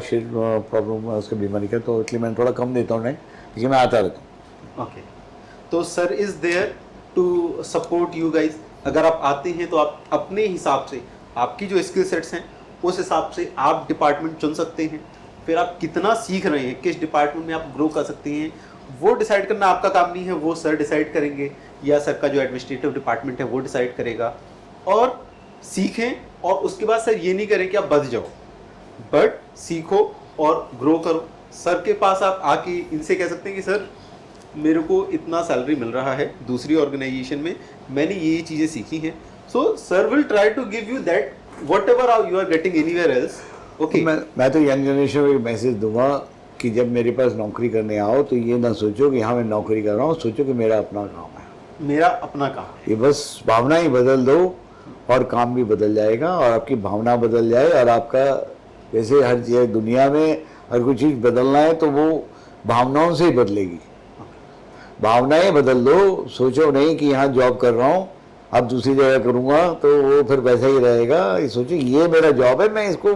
Speaker 1: प्रॉब्लम उसके बीमारी का, तो इसलिए मैं थोड़ा कम देता हूँ टाइम, लेकिन मैं आता रहता हूँ।
Speaker 2: ओके। तो sir is there to support you guys. अगर आप आते हैं तो आप अपने हिसाब से, आपकी जो स्किल सेट्स हैं उस हिसाब से आप डिपार्टमेंट चुन सकते हैं। फिर आप कितना सीख रहे हैं, किस डिपार्टमेंट में आप ग्रो कर सकते हैं, वो डिसाइड करना आपका काम नहीं है, वो सर डिसाइड करेंगे, या सर का जो एडमिनिस्ट्रेटिव डिपार्टमेंट है वो डिसाइड करेगा। और सीखें, और उसके बाद सर ये नहीं करें कि आप बच जाओ, बट सीखो और ग्रो करो। सर के पास आप आके इनसे कह सकते हैं कि सर मेरे को इतना सैलरी मिल रहा है दूसरी ऑर्गेनाइजेशन में, मैंने ये चीज़ें सीखी हैं। So sir will try to give you that whatever you are getting anywhere else. Okay.
Speaker 1: मैं तो यंग जनरेशन को एक मैसेज दूंगा कि जब मेरे पास नौकरी करने आओ तो ये ना सोचो कि हाँ मैं नौकरी कर रहा हूँ, सोचो कि मेरा अपना काम है,
Speaker 2: मेरा अपना काम है।
Speaker 1: ये बस भावना ही बदल दो और काम भी बदल जाएगा। और आपकी भावना बदल जाए, और आपका जैसे हर चीज़ दुनिया में हर कोई चीज़ बदलना है तो वो भावनाओं से ही बदलेगी। भावनाएं बदल दो, सोचो नहीं कि यहाँ जॉब कर रहा हूँ अब दूसरी जगह करूँगा तो वो फिर वैसा ही रहेगा। ये सोचो ये मेरा जॉब है, मैं इसको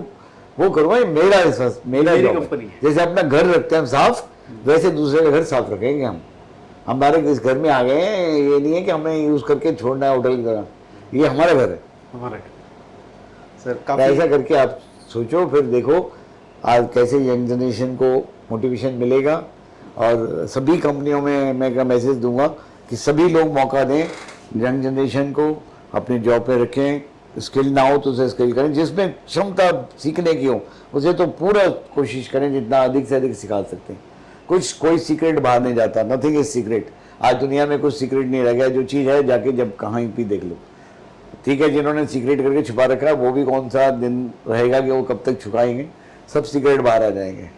Speaker 1: वो करूँगा, ये मेरा
Speaker 2: मेरी
Speaker 1: जॉब
Speaker 2: कंपनी
Speaker 1: है। जैसे अपना घर रखते हैं हम साफ, वैसे दूसरे का घर साफ रखेंगे हम। हमारे इस घर में आ गए हैं, ये नहीं है कि हमें यूज़ करके छोड़ना है होटल की तरह, ये हमारा घर है,
Speaker 2: हमारा सर।
Speaker 1: तो ऐसा करके आप सोचो, फिर देखो आज कैसे यंग जनरेशन को मोटिवेशन मिलेगा। और सभी कंपनियों में मैं क्या मैसेज दूंगा कि सभी लोग मौका दें यंग जनरेशन को, अपनी जॉब पे रखें। स्किल ना हो तो उसे स्किल करें, जिसमें क्षमता सीखने की हो उसे तो पूरा कोशिश करें जितना अधिक से अधिक सिखा सकते हैं। कोई सीक्रेट बाहर नहीं जाता, नथिंग इज सीक्रेट। आज दुनिया में कुछ सीक्रेट नहीं रह गया, जो चीज़ है जाके जब कहीं भी देख लो। ठीक है, जिन्होंने सीक्रेट करके छुपा रखा है वो भी कौन सा दिन रहेगा कि वो कब तक छुपाएंगे, सब सीक्रेट बाहर आ जाएंगे।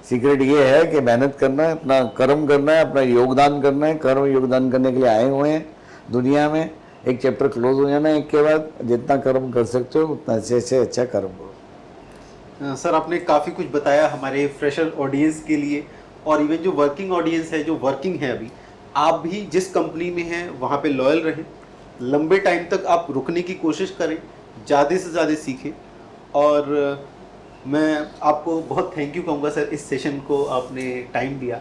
Speaker 1: सीक्रेट ये है कि मेहनत करना है, अपना कर्म करना है, अपना योगदान करना है। कर्म योगदान करने के लिए आए हुए हैं दुनिया में। एक चैप्टर क्लोज हो जाना है, एक के बाद जितना कर्म कर सकते हो उतना अच्छे से अच्छा कर्म करो।
Speaker 2: सर आपने काफ़ी कुछ बताया हमारे फ्रेशर ऑडियंस के लिए, और इवन जो वर्किंग ऑडियंस है, जो वर्किंग है अभी, आप भी जिस कंपनी में हैं वहाँ पे लॉयल रहें, लंबे टाइम तक आप रुकने की कोशिश करें, ज़्यादा से ज़्यादा सीखें। और मैं आपको बहुत थैंक यू कहूँगा सर, इस सेशन को आपने टाइम दिया।